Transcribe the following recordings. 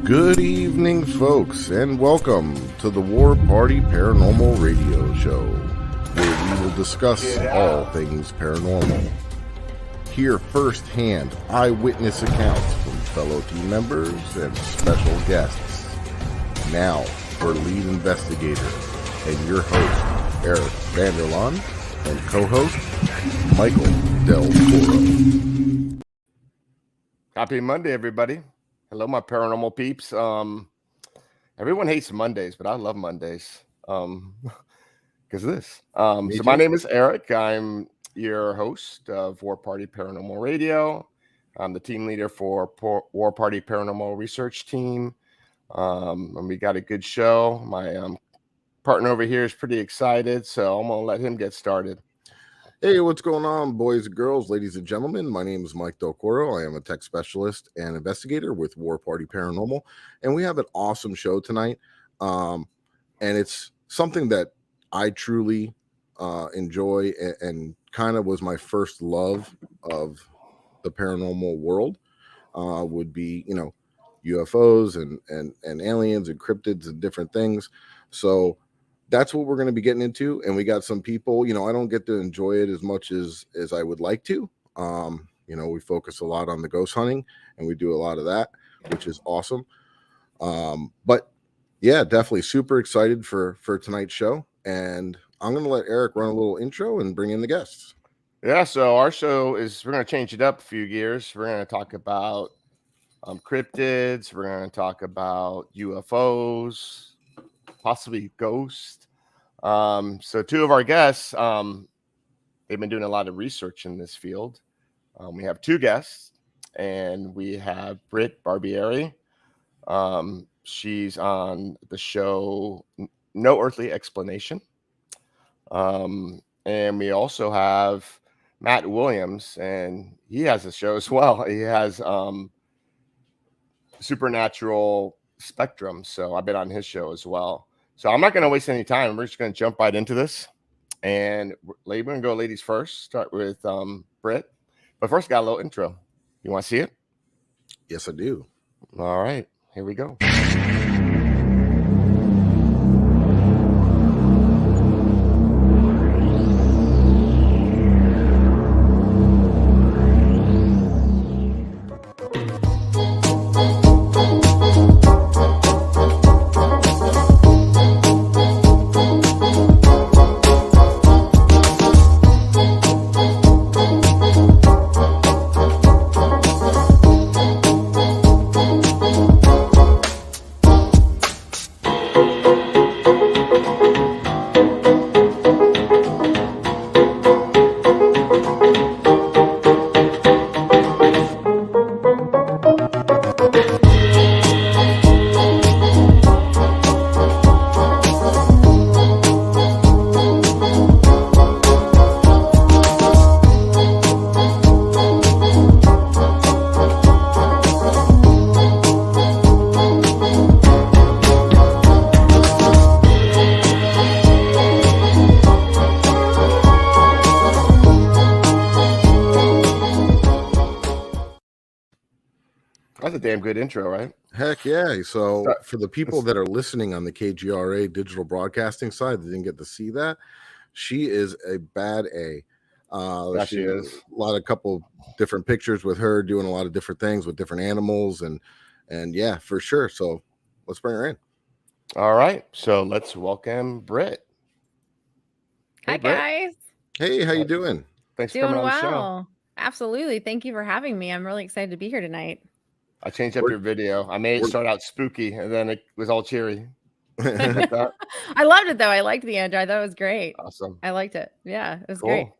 Good evening, folks, and welcome to the War Party Paranormal Radio Show, where we will discuss all things paranormal. Hear firsthand eyewitness accounts from fellow team members and special guests. Now, for lead investigator and your host, Eric Vanderlaan, and co-host, Michael Del Toro. Happy Monday, everybody. Hello, my paranormal peeps. Everyone hates Mondays, but I love Mondays because of this. So my name is Eric. I'm your host of War Party Paranormal Radio. I'm the team leader for War Party Paranormal Research Team. And we got a good show. My partner over here is pretty excited, so I'm going to let him get started. Hey, what's going on, boys and girls, ladies and gentlemen? My name is Mike Del Toro. I am a tech specialist and investigator with War Party Paranormal, and we have an awesome show tonight. And it's something that I truly enjoy and kind of was my first love of the paranormal world. Would be, UFOs and aliens and cryptids and different things. So that's what we're going to be getting into. And we got some people, I don't get to enjoy it as much as I would like to. We focus a lot on the ghost hunting and we do a lot of that, which is awesome. But yeah, definitely super excited for tonight's show. And I'm going to let Eric run a little intro and bring in the guests. Yeah, so our show is, we're going to change it up a few gears. We're going to talk about cryptids. We're going to talk about UFOs, possibly ghosts. So two of our guests, they've been doing a lot of research in this field. We have two guests, and we have Brit Barbieri. She's on the show No Earthly Explanation. And we also have Matt Williams, and he has a show as well. He has Supernatural Spectrum, so I've been on his show as well. So I'm not going to waste any time. We're just going to jump right into this. And we're going to go ladies first. Start with Brit. But first, got a little intro. You want to see it? Yes, I do. All right. Here we go. That's a damn good intro, right? Heck yeah. So for the people that are listening on the KGRA digital broadcasting side that didn't get to see that, she is a bad A. She is. A couple different pictures with her doing a lot of different things with different animals and yeah, for sure. So let's bring her in. All right. So let's welcome Brit. Hi, guys. Hey, how you doing? Thanks for coming on the show. Absolutely. Thank you for having me. I'm really excited to be here tonight. I changed up your video. I made it start out spooky, and then it was all cheery. I loved it, though. I liked the intro. I thought it was great. Awesome. I liked it. Yeah, it was great.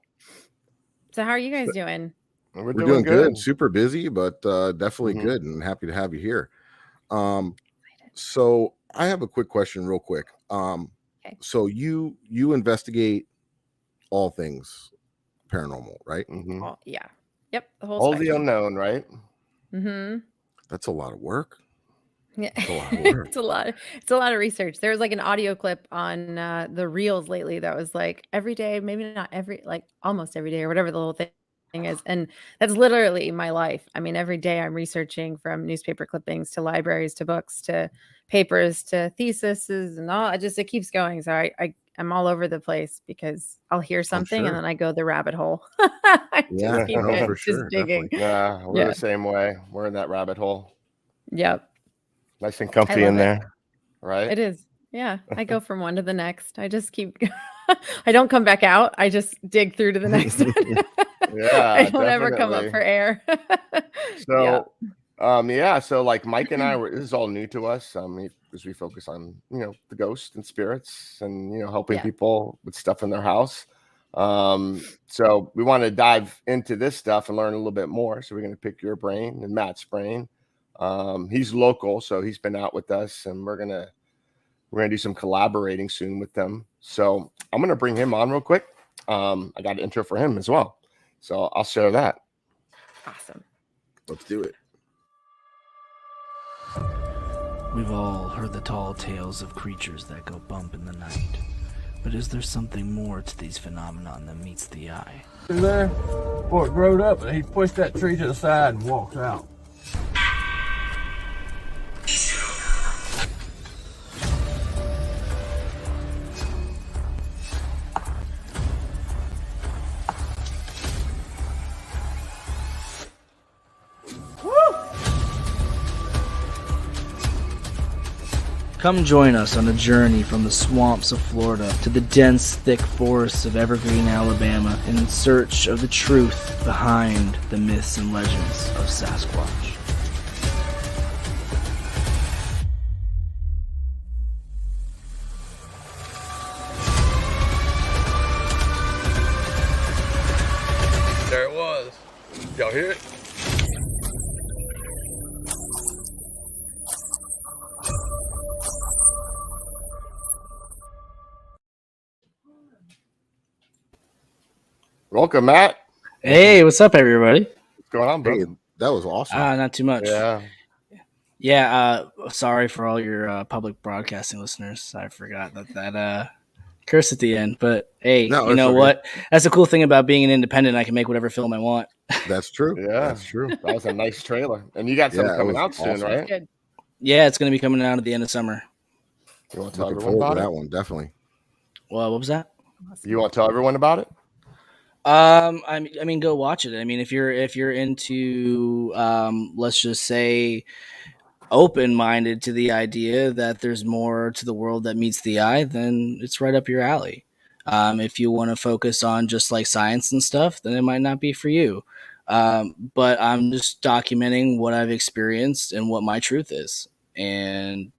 So how are you guys doing? We're doing good. Super busy, but definitely good, and happy to have you here. So I have a quick question real quick. Okay. So you investigate all things paranormal, right? Mm-hmm. Yeah. Yep. The whole all spectrum. the unknown, right? Mm-hmm. That's a lot of work. Yeah, it's a lot. It's a lot of research. There was like an audio clip on the reels lately that was like every day, maybe not every, like almost every day or whatever the little thing is. And that's literally my life. I mean, every day I'm researching, from newspaper clippings to libraries to books to papers to theses and all. It keeps going. So I'm all over the place because I'll hear something and then I go the rabbit hole. Yeah, keep no, it, for sure, just digging. Yeah, we're the same way. We're in that rabbit hole. Yep. Nice and comfy in there, right? It is. Yeah, I go from one to the next. I just keep. I don't come back out. I just dig through to the next one. Yeah, I don't ever come up definitely. for air. So, so like Mike and I this is all new to us. As we focus on, the ghosts and spirits and, helping people with stuff in their house. So we want to dive into this stuff and learn a little bit more. So we're going to pick your brain and Matt's brain. He's local, so he's been out with us, and we're gonna do some collaborating soon with them. So I'm gonna bring him on real quick. I got an intro for him as well, so I'll share that. Awesome. Let's do it. We've all heard the tall tales of creatures that go bump in the night. But is there something more to these phenomenon than meets the eye? There, boy, it growed up and he pushed that tree to the side and walked out. Come join us on a journey from the swamps of Florida to the dense, thick forests of Evergreen, Alabama, in search of the truth behind the myths and legends of Sasquatch. There it was. Y'all hear it? Welcome, Matt. Hey, what's up, everybody? What's going on, bro? Hey, that was awesome. Not too much. Yeah. Sorry for all your public broadcasting listeners. I forgot that curse at the end. But hey, No, you know okay. what? That's the cool thing about being an independent. I can make whatever film I want. That's true. Yeah, That's true. That was a nice trailer, and you got something coming out soon, awesome. right? Good. Yeah, it's going to be coming out at the end of summer. You want to tell Looking everyone forward about to that it? one, definitely. Well, what was that? You want to tell everyone about it? I mean, go watch it. I mean, if you're into, let's just say, open-minded to the idea that there's more to the world that meets the eye, then it's right up your alley. If you want to focus on just like science and stuff, then it might not be for you. But I'm just documenting what I've experienced and what my truth is, and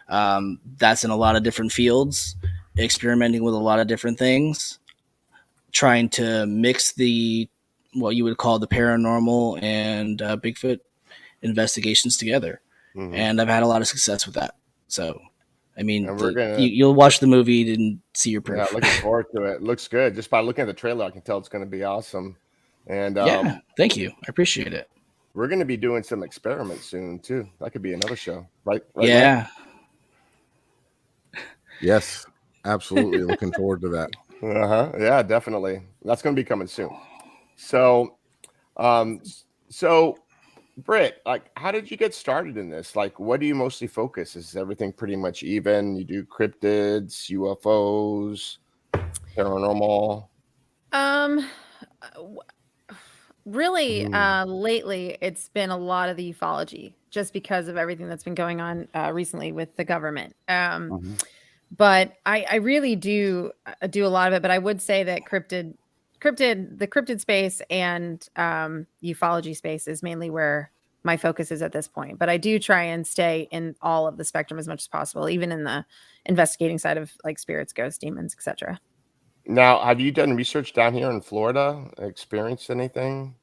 that's in a lot of different fields, experimenting with a lot of different things, trying to mix what you would call the paranormal and Bigfoot investigations together. Mm-hmm. And I've had a lot of success with that. So, I mean, And you'll watch the movie and see your proof. Yeah, looking forward to it. It looks good. Just by looking at the trailer, I can tell it's going to be awesome. And yeah, thank you. I appreciate it. We're going to be doing some experiments soon too. That could be another show, right? Yeah. Mike? Yes, absolutely. Looking forward to that. Yeah, definitely. That's going to be coming soon. So, Brit, like, how did you get started in this? Like, what do you mostly focus? Is everything pretty much even? You do cryptids, UFOs, paranormal? Really, lately it's been a lot of the ufology, just because of everything that's been going on recently with the government. But I really do a lot of it. But I would say that the cryptid space and ufology space is mainly where my focus is at this point. But I do try and stay in all of the spectrum as much as possible, even in the investigating side of like spirits, ghosts, demons, etc. Now, have you done research down here in Florida? Experienced anything?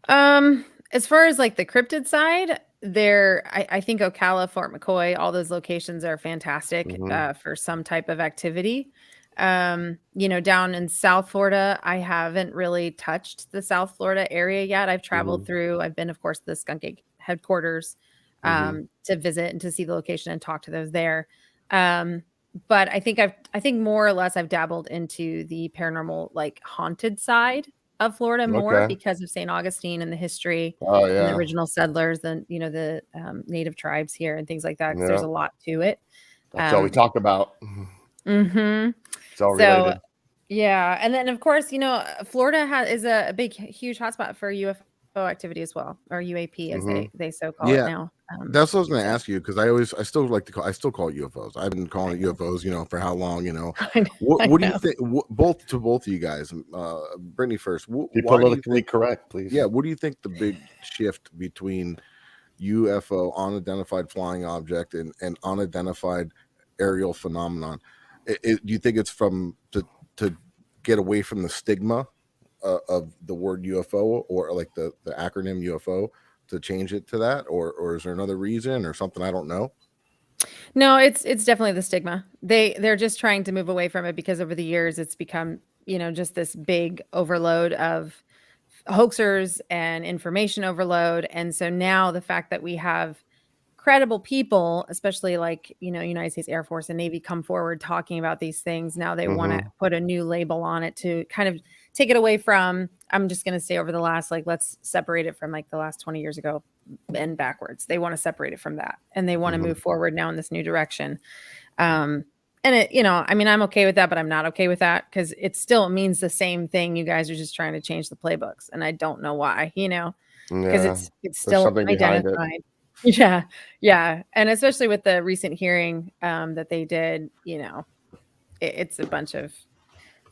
As far as like the cryptid side, I think Ocala, Fort McCoy, all those locations are fantastic for some type of activity. Down in South Florida, I haven't really touched the South Florida area yet. I've traveled through. I've been, of course, the Skunk Egg headquarters to visit and to see the location and talk to those there. But I think more or less I've dabbled into the paranormal, like haunted side of Florida more Okay. because of St. Augustine and the history Oh and the yeah. original settlers and, you know, the native tribes here and things like that. 'Cause Yeah. there's a lot to it. That's all we talk about. Mm-hmm. It's all So, related. yeah. And then, of course, you know, Florida is a big, huge hotspot for UFO activity as well, or UAP as they so call it now. That's what I was going to ask you, because I still call it UFOs. I've been calling it UFOs, you know, for how long, you know. What do you think? Both of you guys, Brittany first. Be politically correct, please. Yeah, what do you think the big shift between UFO, unidentified flying object, and unidentified aerial phenomenon? Do you think it's from to get away from the stigma of the word UFO, or like the acronym UFO, to change it to that, or is there another reason or something I don't know? No, it's definitely the stigma. They're just trying to move away from it because over the years it's become, you know, just this big overload of hoaxers and information overload. And so now the fact that we have credible people, especially like, you know, United States Air Force and Navy, come forward talking about these things, now they want to put a new label on it to kind of take it away from, I'm just going to say over the last, like, let's separate it from like the last 20 years ago and backwards. They want to separate it from that, and they want to move forward now in this new direction. And it, you know, I mean, I'm okay with that, but I'm not okay with that because it still means the same thing. You guys are just trying to change the playbooks, and I don't know why, you know, because it's still identified. Yeah. And especially with the recent hearing that they did, you know, it's a bunch of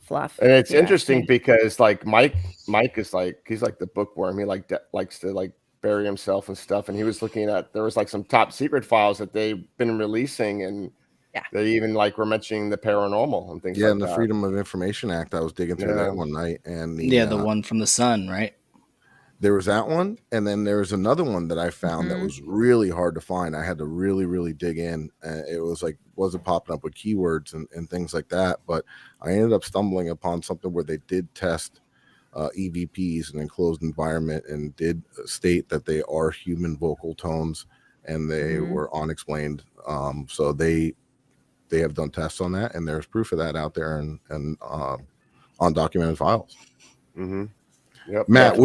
fluff. And it's interesting because like Mike is like, he's like the bookworm. He likes to like bury himself and stuff. And he was looking at, there was like some top secret files that they've been releasing, and they even like were mentioning the paranormal and things like that. Yeah, and the Freedom of Information Act. I was digging through that one night, and the one from the Sun, right? There was that one, and then there was another one that I found that was really hard to find. I had to really, really dig in. It was like, wasn't popping up with keywords and things like that. But I ended up stumbling upon something where they did test EVPs in an enclosed environment, and did state that they are human vocal tones, and they were unexplained. So they have done tests on that, and there's proof of that out there and undocumented files. Yep, Matt,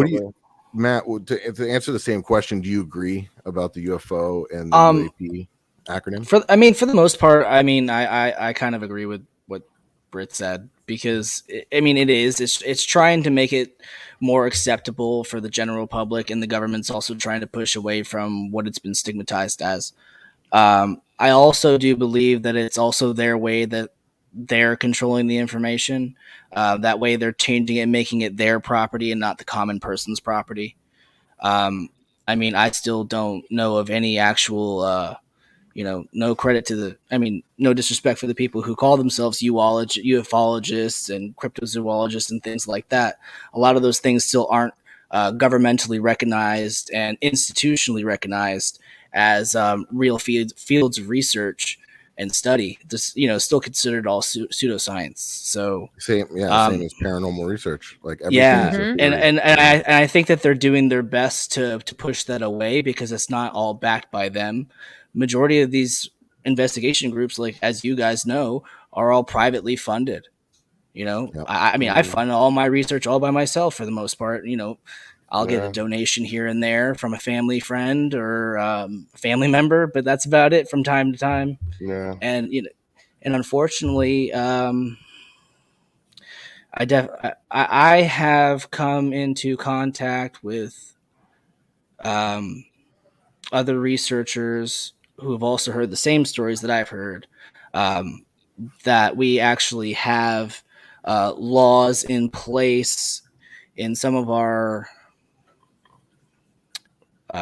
Matt, to answer the same question, do you agree about the UFO and the UAP acronym? For the most part, I mean, I kind of agree with what Brit said, because I mean, it's trying to make it more acceptable for the general public, and the government's also trying to push away from what it's been stigmatized as. I also do believe that it's also their way that they're controlling the information. That way they're changing it, making it their property and not the common person's property. I mean, I still don't know of any actual, no credit to no disrespect for the people who call themselves ufologists and cryptozoologists and things like that. A lot of those things still aren't governmentally recognized and institutionally recognized as real fields of research and study. This, still considered all pseudoscience. So same as paranormal research. Like everything and I think that they're doing their best to push that away, because it's not all backed by them. Majority of these investigation groups, like, as you guys know, are all privately funded. I fund all my research all by myself for the most part. I'll get a donation here and there from a family friend or a family member, but that's about it from time to time. Yeah. And unfortunately, I have come into contact with other researchers who have also heard the same stories that I've heard, that we actually have laws in place in some of our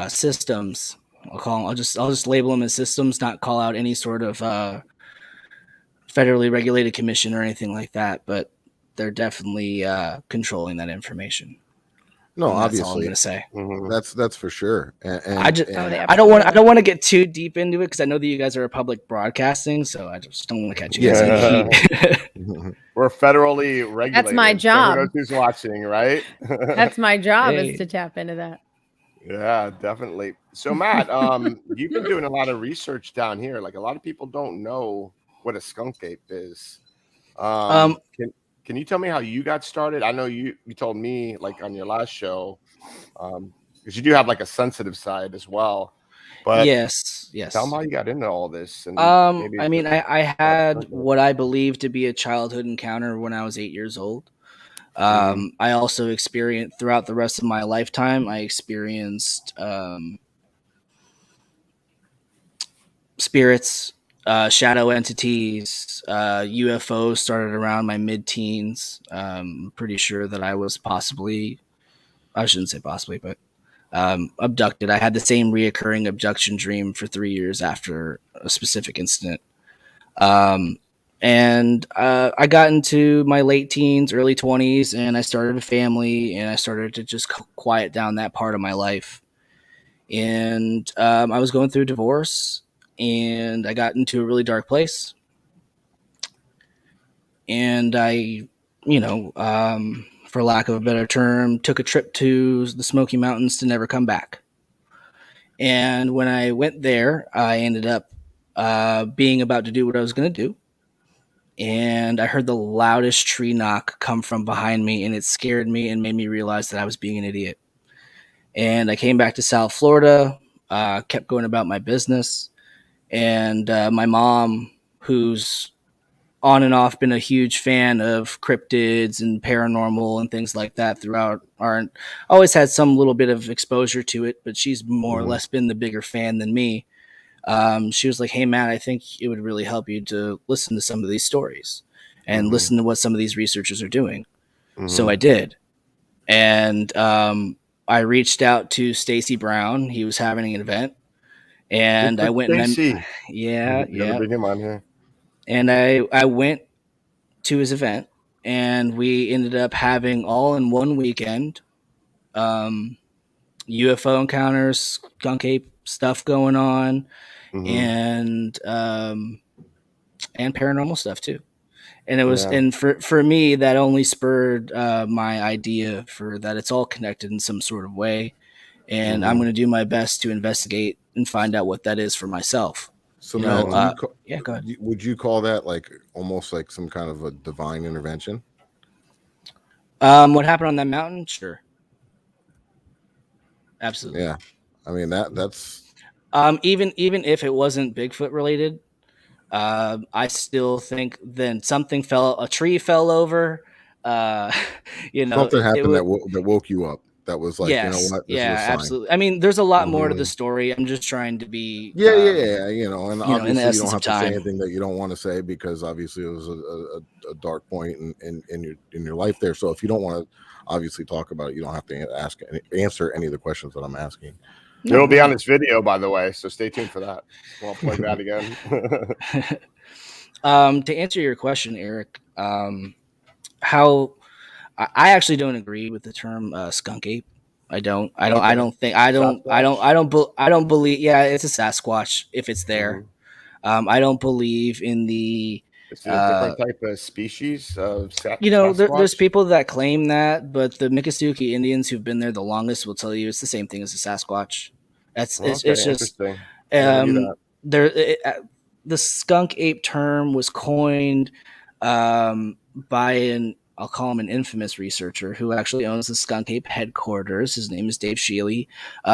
systems. I'll just label them as systems, not call out any sort of federally regulated commission or anything like that, but they're definitely controlling that information. No, and obviously, that's all I'm going to say. That's for sure. And I don't want to get too deep into it, because I know that you guys are public broadcasting, so I just don't want to catch you guys in heat. We're federally regulated. That's my job. So who's watching, right? That's my job, is to tap into that. Yeah, definitely. So Matt, you've been doing a lot of research down here. Like, a lot of people don't know what a skunk ape is. Can you tell me how you got started? I know you told me like on your last show, because you do have like a sensitive side as well. But yes. tell them how you got into all this. And maybe I mean, I had what I believe to be a childhood encounter when I was 8 years old. I also experienced throughout the rest of my lifetime, I experienced spirits, shadow entities, UFOs started around my mid-teens. Pretty sure that I was I shouldn't say possibly, but abducted. I had the same reoccurring abduction dream for 3 years after a specific incident. And I got into my late teens, early 20s, and I started a family, and I started to just quiet down that part of my life. And I was going through a divorce, and I got into a really dark place. And I, for lack of a better term, took a trip to the Smoky Mountains to never come back. And when I went there, I ended up being about to do what I was going to do. And I heard the loudest tree knock come from behind me, and it scared me and made me realize that I was being an idiot. And I came back to South Florida, kept going about my business. And my mom, who's on and off been a huge fan of cryptids and paranormal and things like that throughout always had some little bit of exposure to it, but she's more or less been the bigger fan than me. She was like, "Hey, Matt, I think it would really help you to listen to some of these stories and listen to what some of these researchers are doing." So I did. And I reached out to Stacy Brown. He was having an event. And I went and yeah. Bring him on here. And I went to his event, and we ended up having all in one weekend UFO encounters, skunk ape stuff going on, and paranormal stuff too. And it was, and for me, that only spurred my idea for that it's all connected in some sort of way, and I'm going to do my best to investigate and find out what that is for myself. So, Matt, go ahead. Would you call that like almost like some kind of a divine intervention? What happened on that mountain? Sure. Absolutely. Yeah. I mean, that's even if it wasn't Bigfoot related, I still think then a tree fell over. Something happened that woke you up. That was like, yes, you know what? This is a sign. Absolutely. I mean, there's a lot more to the story. I'm just trying to be and obviously you don't have to say anything that you don't want to say, because obviously it was a dark point in your life there. So if you don't want to obviously talk about it, you don't have to answer any of the questions that I'm asking. It'll be on this video, by the way, so stay tuned for that. I'll plug that again. To answer your question, Eric, how I actually don't agree with the term skunk ape. I don't believe. Yeah, it's a Sasquatch if it's there. I don't believe in the. It's a different type of species of there's people that claim that, but the Miccosukee Indians who've been there the longest will tell you it's the same thing as a Sasquatch. It's just the skunk ape term was coined by I'll call him an infamous researcher who actually owns the skunk ape headquarters. His name is Dave Shealy.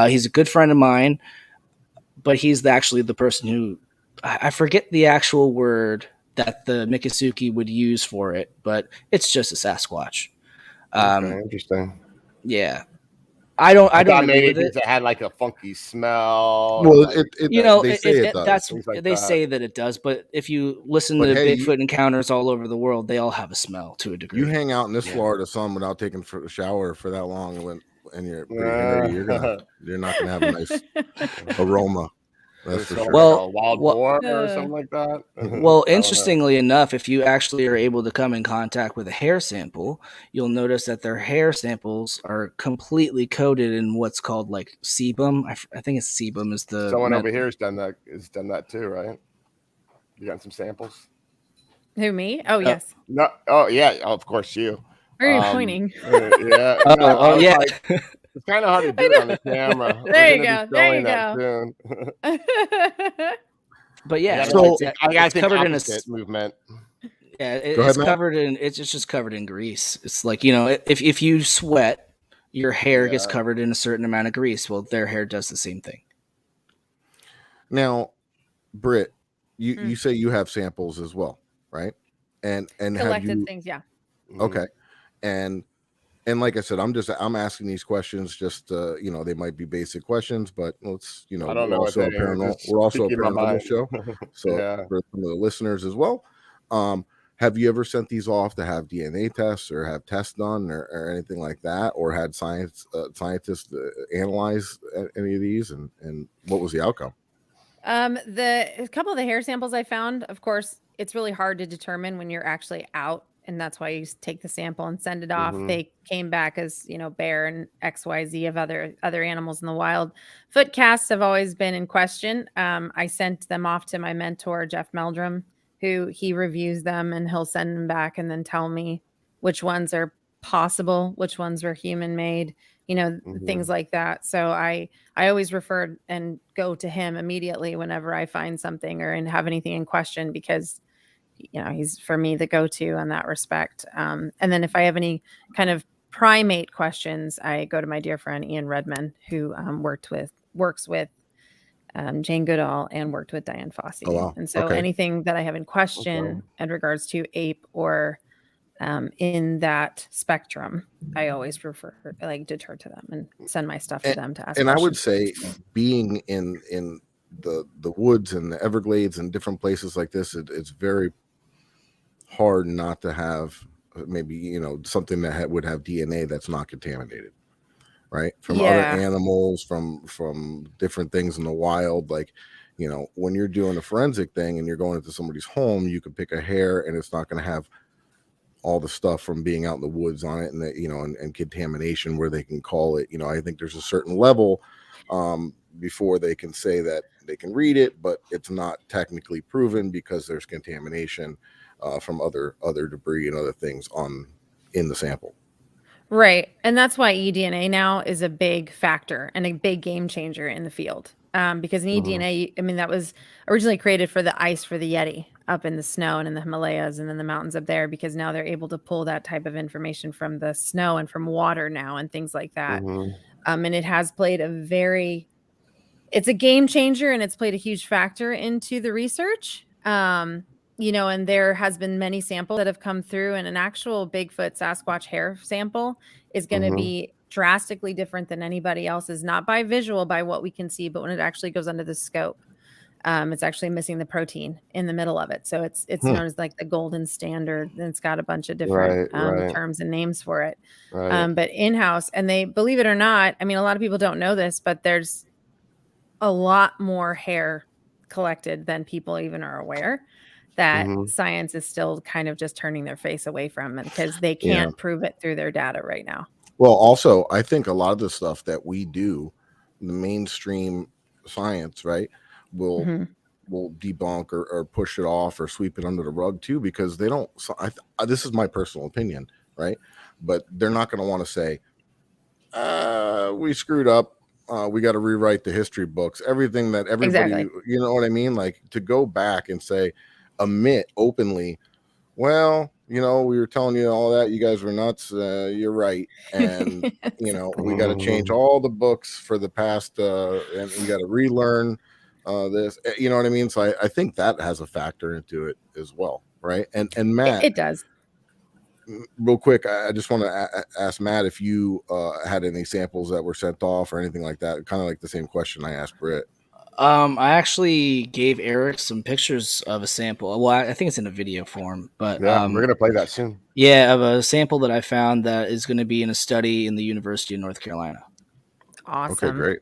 He's a good friend of mine, but he's actually the person who I forget the actual word that the Miccosukee would use for it, but it's just a Sasquatch. Interesting. Yeah. I don't agree with it had like a funky smell. Well, they say that it does, but if you listen to Bigfoot encounters all over the world, they all have a smell to a degree. You hang out in this Florida sun without taking a shower for that long, and you're pretty hairy, you're not gonna have a nice aroma. That's for sure. Well, wild boar or something like that. Well, interestingly enough, if you actually are able to come in contact with a hair sample, you'll notice that their hair samples are completely coated in what's called like sebum. I think it's sebum is the. Someone over here has done that too, right? You got some samples? Who, me? Oh, yes. No. Oh, yeah. Oh, of course, you. Where are you pointing? Yeah. Yeah. It's kind of hard to do it on the camera. There you go. But yeah, so it's covered in a movement. Yeah, Go ahead, it's Matt. covered in it's just covered in grease. It's like, if you sweat, your hair gets covered in a certain amount of grease. Well, their hair does the same thing. Now, Brit, you say you have samples as well, right? And have Collected you? things, yeah. Okay, and like I said, I'm asking these questions just they might be basic questions, but let's I don't know what we're also a speaking my paranormal mind. show, so for some of the listeners as well. Have you ever sent these off to have DNA tests or have tests done or anything like that, or had scientists analyze any of these, and what was the outcome? A couple of the hair samples I found, of course, it's really hard to determine when you're actually out, and that's why you take the sample and send it off. They came back as, bear and XYZ of other animals in the wild. Foot casts have always been in question. I sent them off to my mentor, Jeff Meldrum, who he reviews them, and he'll send them back and then tell me which ones are possible, which ones were human made, things like that. So I always refer and go to him immediately whenever I find something or have anything in question, because he's, for me, the go-to in that respect. And then if I have any kind of primate questions, I go to my dear friend Ian Redman, who works with Jane Goodall and worked with Diane Fossey. Oh, wow. And so anything that I have in question in regards to ape or in that spectrum, I always deter to them and send my stuff to them to ask. And questions. I would say, being in the woods and the Everglades and different places like this, it's very hard not to have maybe something that would have DNA that's not contaminated, right? From other animals, from different things in the wild. Like, when you're doing a forensic thing and you're going into somebody's home, you can pick a hair and it's not going to have all the stuff from being out in the woods on it, and that and contamination where they can call it. I think there's a certain level before they can say that they can read it, but it's not technically proven because there's contamination from other debris and other things in the sample. Right. And that's why eDNA now is a big factor and a big game changer in the field. Because in eDNA, I mean, that was originally created for the ice for the Yeti up in the snow and in the Himalayas and in the mountains up there, because now they're able to pull that type of information from the snow and from water now and things like that. And it has played it's a game changer, and it's played a huge factor into the research. And there has been many samples that have come through, and an actual Bigfoot Sasquatch hair sample is going to be drastically different than anybody else's, not by visual, by what we can see, but when it actually goes under the scope, it's actually missing the protein in the middle of it. So it's known as like the golden standard, and it's got a bunch of different terms and names for it. But in-house, and they, believe it or not, I mean, a lot of people don't know this, but there's a lot more hair collected than people even are aware, that science is still kind of just turning their face away from it because they can't prove it through their data right now. Well, also, I think a lot of the stuff that we do, the mainstream science, right, will debunk or push it off or sweep it under the rug too, because they don't. This is my personal opinion, right? But they're not going to want to say, we screwed up. We got to rewrite the history books. Everything that everybody, you know what I mean? Like, to go back and say, admit openly, well, we were telling you all that, you guys were nuts. You're right. And, we got to change all the books for the past, and we got to relearn this, you know what I mean? So I think that has a factor into it as well. Right. And Matt, it does. Real quick, I just want to ask Matt if you had any samples that were sent off or anything like that. Kind of like the same question I asked Brit. I actually gave Eric some pictures of a sample. Well, I think it's in a video form, but we're gonna play that soon. Yeah, of a sample that I found that is going to be in a study in the University of North Carolina. Awesome. Okay, great.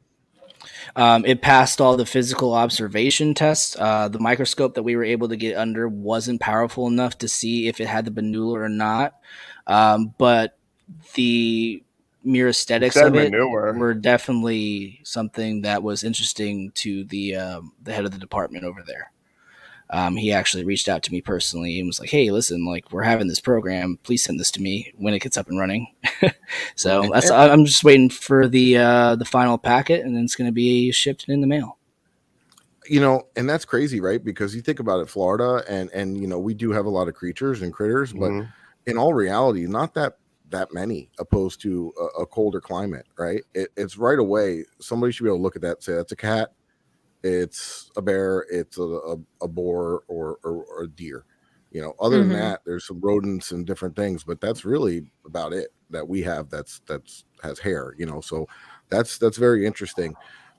It passed all the physical observation tests. The microscope that we were able to get under wasn't powerful enough to see if it had the benula or not. But the mere aesthetics of it were definitely something that was interesting to the head of the department over there. He actually reached out to me personally and was like, "Hey, listen, like, we're having this program. Please send this to me when it gets up and running." So I'm just waiting for the final packet, and then it's going to be shipped in the mail. You know, and that's crazy, right? Because you think about it, Florida, and you know, we do have a lot of creatures and critters, but in all reality, not that many, opposed to a colder climate, right? It's right away. Somebody should be able to look at that and say that's a cat, it's a bear, it's a boar, or a deer. You know, other than that, there's some rodents and different things, but that's really about it that we have that's has hair. You know, so that's very interesting.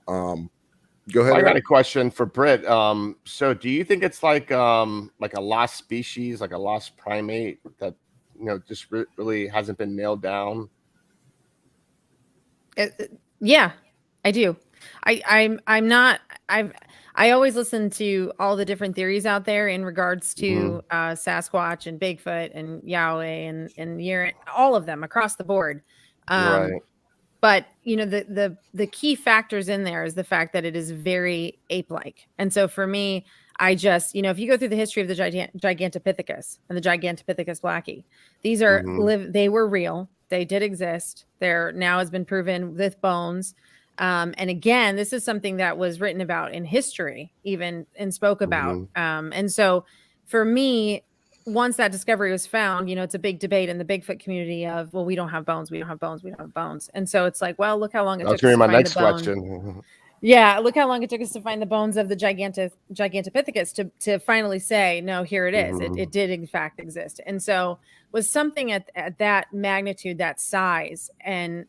Go ahead. I got Eric. a question for Brit. So do you think it's like a lost species, like a lost primate that just really hasn't been nailed down? Yeah, I do. I'm not. I always listen to all the different theories out there in regards to Sasquatch and Bigfoot and Yahweh and all of them across the board. Right. But you know, the key factors in there is the fact that it is very ape-like. And so for me, I just, if you go through the history of the Gigantopithecus and the Gigantopithecus blackie, these are they were real. They did exist. There now has been proven with bones. And again, this is something that was written about in history, even, and spoke about. And so for me, once that discovery was found, it's a big debate in the Bigfoot community of, well, we don't have bones, we don't have bones, we don't have bones. And so it's like, well, look how long it took us to my find next the bone. question. Yeah, look how long it took us to find the bones of the Gigantopithecus to finally say, no, here it is. It did in fact exist. And so was something at that magnitude, that size. And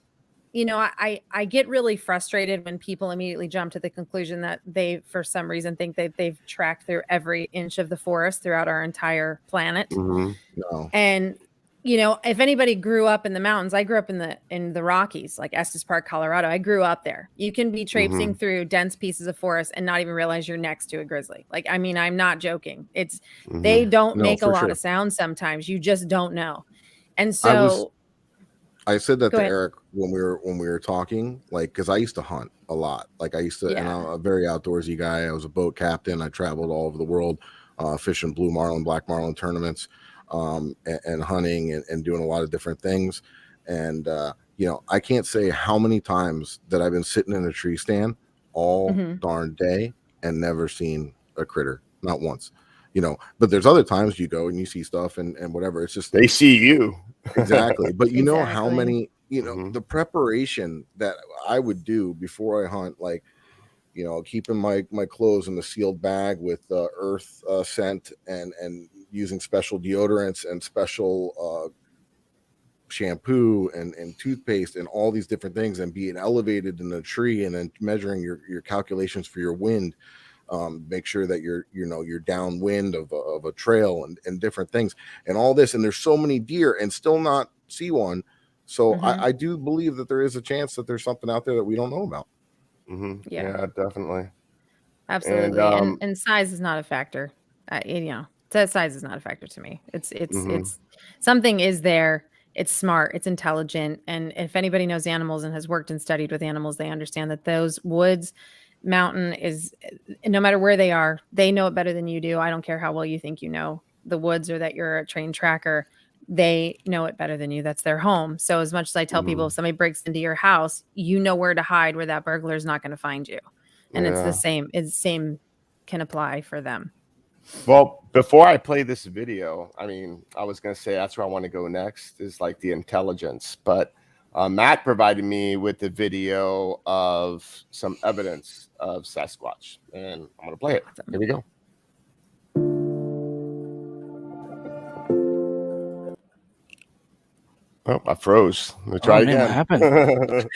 I get really frustrated when people immediately jump to the conclusion that they, for some reason, think that they've tracked through every inch of the forest throughout our entire planet. No. And if anybody grew up in the mountains, I grew up in the Rockies, like Estes Park, Colorado. I grew up there. You can be traipsing through dense pieces of forest and not even realize you're next to a grizzly. Like, I mean, I'm not joking. It's they don't make a lot of sound sometimes. You just don't know. And so I said that to Eric when we were talking, like, because I used to hunt a lot. Like, I used to, and I'm a very outdoorsy guy. I was a boat captain. I traveled all over the world, fishing blue marlin, black marlin tournaments, and hunting and doing a lot of different things. And I can't say how many times that I've been sitting in a tree stand all darn day and never seen a critter, not once. But there's other times you go and you see stuff and whatever. It's just they see you. Exactly. But you know how many, the preparation that I would do before I hunt, like, keeping my clothes in the sealed bag with earth scent and using special deodorants and special shampoo and toothpaste and all these different things, and being elevated in the tree and then measuring your calculations for your wind. Make sure that you're downwind of a trail and different things and all this. And there's so many deer and still not see one. So I do believe that there is a chance that there's something out there that we don't know about. Yeah, definitely. Absolutely. And size is not a factor. Size is not a factor to me. It's something is there. It's smart. It's intelligent. And if anybody knows animals and has worked and studied with animals, they understand that those woods, mountain is, no matter where they are, they know it better than you do. I don't care how well you think you know the woods or that you're a trained tracker. They know it better than you. That's their home. So as much as I tell people, if somebody breaks into your house, you know where to hide, where that burglar is not going to find you. And it's the same. It's same can apply for them. Well, before I play this video, I mean, I was going to say that's where I want to go next is like the intelligence, but Matt provided me with the video of some evidence of Sasquatch, and I'm going to play it. Here we go. Oh, I froze. Let me try again. What happened?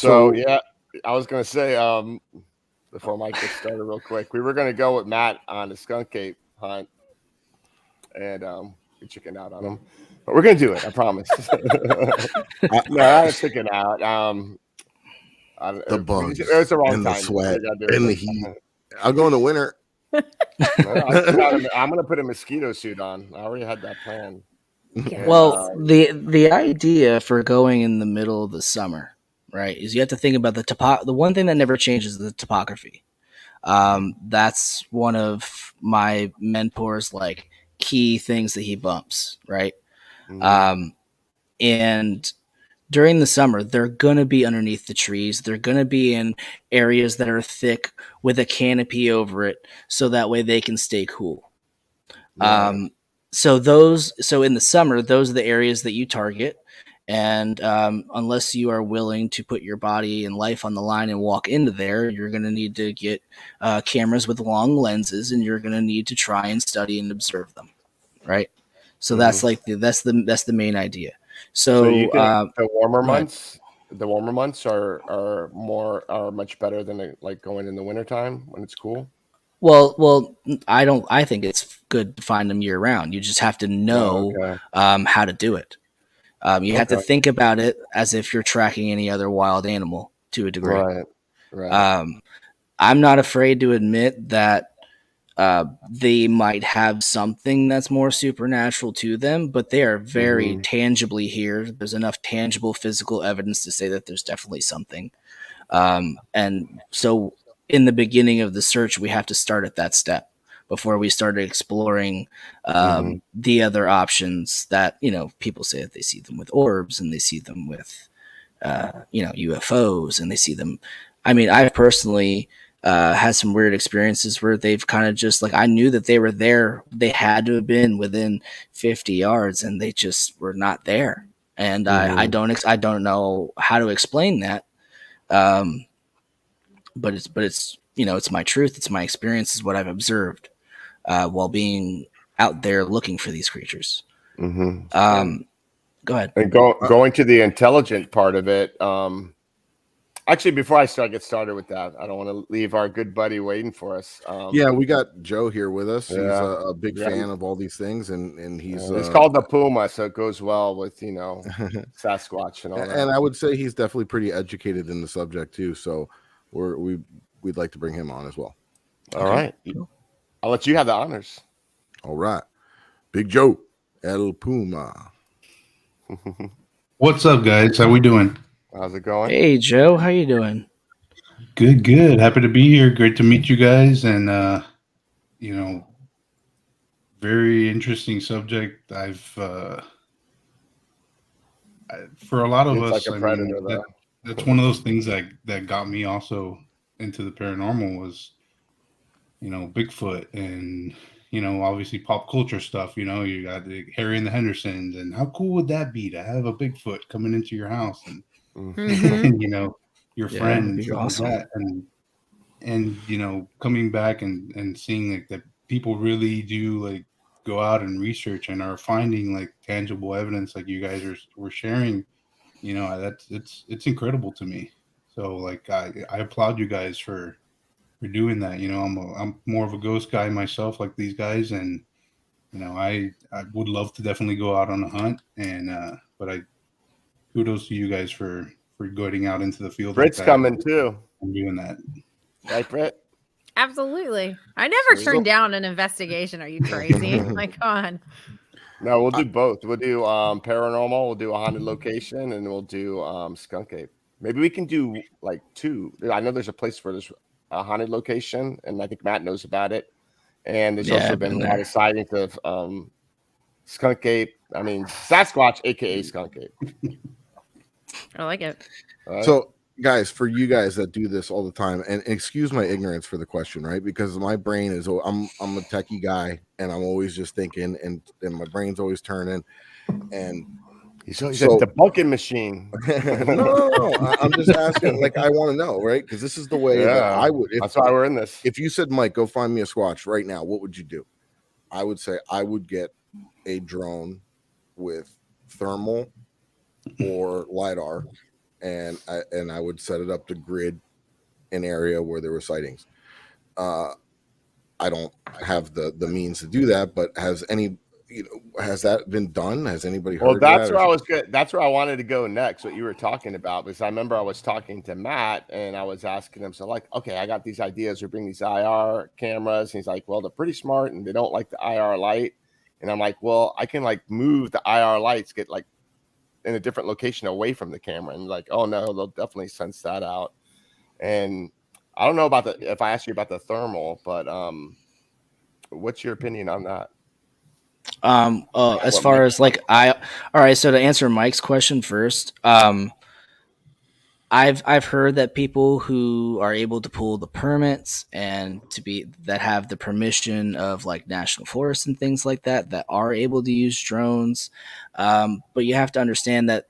So yeah, I was gonna say before Mike gets started real quick, we were gonna go with Matt on the skunk ape hunt and we chickened out on him, but we're gonna do it. I promise. No, not chicken out. The bugs, it was the wrong and the time. sweat, and the heat. I'll go in the winter. I'm gonna put a mosquito suit on. I already had that plan. Yes. Well, the idea for going in the middle of the summer, right, is you have to think about the one thing that never changes is the topography. That's one of my mentor's like key things that he bumps, right? And during the summer, they're going to be underneath the trees. They're going to be in areas that are thick with a canopy over it, so that way they can stay cool. Right. So in the summer, those are the areas that you target. And unless you are willing to put your body and life on the line and walk into there, you're going to need to get cameras with long lenses, and you're going to need to try and study and observe them, right? So that's like that's the main idea. So you think the warmer go ahead. months, are much better than like going in the wintertime when it's cool? Well, I think it's good to find them year round. You just have to know how to do it. You have to think about it as if you're tracking any other wild animal to a degree. Right. I'm not afraid to admit that they might have something that's more supernatural to them, but they are very tangibly here. There's enough tangible physical evidence to say that there's definitely something. And so in the beginning of the search, we have to start at that step before we started exploring the other options that, people say that they see them with orbs and they see them with, UFOs, and they see them. I mean, I've personally had some weird experiences where they've kind of just like, I knew that they were there. They had to have been within 50 yards and they just were not there. And I don't know how to explain that. But it's it's my truth. It's my experience. Is what I've observed while being out there looking for these creatures. Go ahead. And going to the intelligent part of it. Actually, before I get started with that, I don't want to leave our good buddy waiting for us. Yeah, we got Joe here with us. He's a big fan of all these things, and he's called the Puma, so it goes well with Sasquatch and all that. And I would say he's definitely pretty educated in the subject too. So we'd like to bring him on as well. All right, I'll let you have the honors. All right, Big Joe, El Puma. What's up, guys? How we doing? How's it going? Hey, Joe. How you doing? Good. Happy to be here. Great to meet you guys. And, very interesting subject. For a lot of us, like a predator, that's one of those things that got me also into the paranormal was, Bigfoot and, obviously pop culture stuff. You got Harry and the Hendersons, and how cool would that be to have a Bigfoot coming into your house and your friend and stuff awesome. like that, and coming back and seeing like that people really do like go out and research and are finding like tangible evidence like you guys were sharing. It's incredible to me. So like I applaud you guys for doing that. I'm more of a ghost guy myself, like these guys, and I would love to definitely go out on a hunt, and but kudos to you guys for going out into the field. Brit's like that coming too. and doing that. Right, Brit? Absolutely. I never turn down an investigation. Are you crazy? Like, come on. No, we'll do both. We'll do paranormal. We'll do a haunted location, and we'll do skunk ape. Maybe we can do like two. I know there's a place where there's a haunted location, and I think Matt knows about it. And there's also been a lot of sightings of skunk ape. I mean, Sasquatch, aka skunk ape. I like it. Right. So, guys, for you guys that do this all the time, and excuse my ignorance for the question, right? Because my brain is, I'm a techie guy, and I'm always just thinking, and my brain's always turning. And he's a debunking machine. No. I'm just asking, like, I want to know, right? Because this is the way that I would. That's why we're in this. If you said, Mike, go find me a Squatch right now, what would you do? I would say I would get a drone with thermal or LiDAR and I would set it up to grid an area where there were sightings. I don't have the means to do that, but has that been done? Has anybody heard? Well, that's that where I was good. That's where I wanted to go next. What you were talking about, because I remember I was talking to Matt and I was asking him, so like, okay, I got these ideas. We bring these IR cameras. And he's like, well, they're pretty smart and they don't like the IR light. And I'm like, well, I can like move the IR lights, get like in a different location away from the camera. And like, oh no, they'll definitely sense that out. And I don't know about if I asked you about the thermal, but what's your opinion on that? As far as like all right, so to answer Mike's question first, I've heard that people who are able to pull the permits and that have the permission of like national forests and things like that are able to use drones, but you have to understand that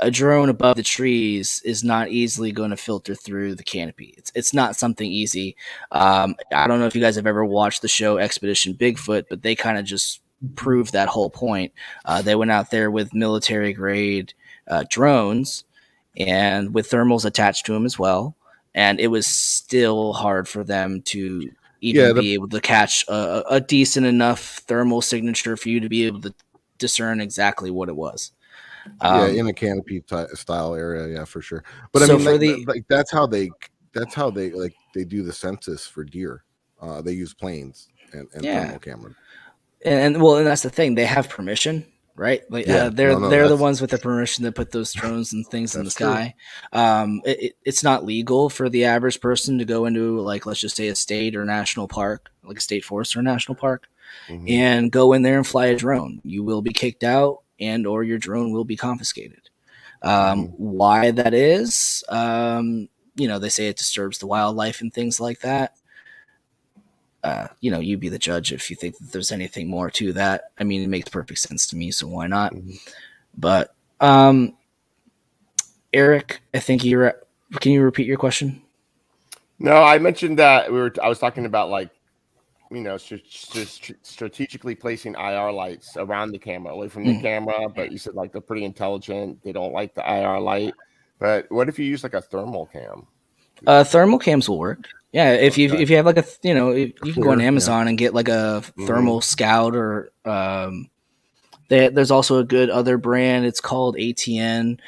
a drone above the trees is not easily going to filter through the canopy. It's not something easy. I don't know if you guys have ever watched the show Expedition Bigfoot, but they kind of just proved that whole point. They went out there with military grade drones and with thermals attached to them as well, and it was still hard for them to even be able to catch a decent enough thermal signature for you to be able to discern exactly what it was. In a canopy style area, for sure. But so I mean, that's how they like they do the census for deer. They use planes and thermal cameras. And that's the thing. They have permission, right? Like they're the ones with the permission to put those drones and things in the sky. It's not legal for the average person to go into, like, let's just say a state or national park, like a state forest or a national park, and go in there and fly a drone. You will be kicked out, and or your drone will be confiscated. Why that is, they say it disturbs the wildlife and things like that. You be the judge if you think that there's anything more to that. I mean, it makes perfect sense to me, so why not? But Eric, I think can you repeat your question? No, I mentioned that I was talking about, like, strategically placing IR lights around the camera, away from the camera. But you said like they're pretty intelligent. They don't like the IR light. But what if you use like a thermal cam? Thermal cams will work. Yeah, if you have like you can go on Amazon and get like a thermal scout, or there's also a good other brand. It's called ATN.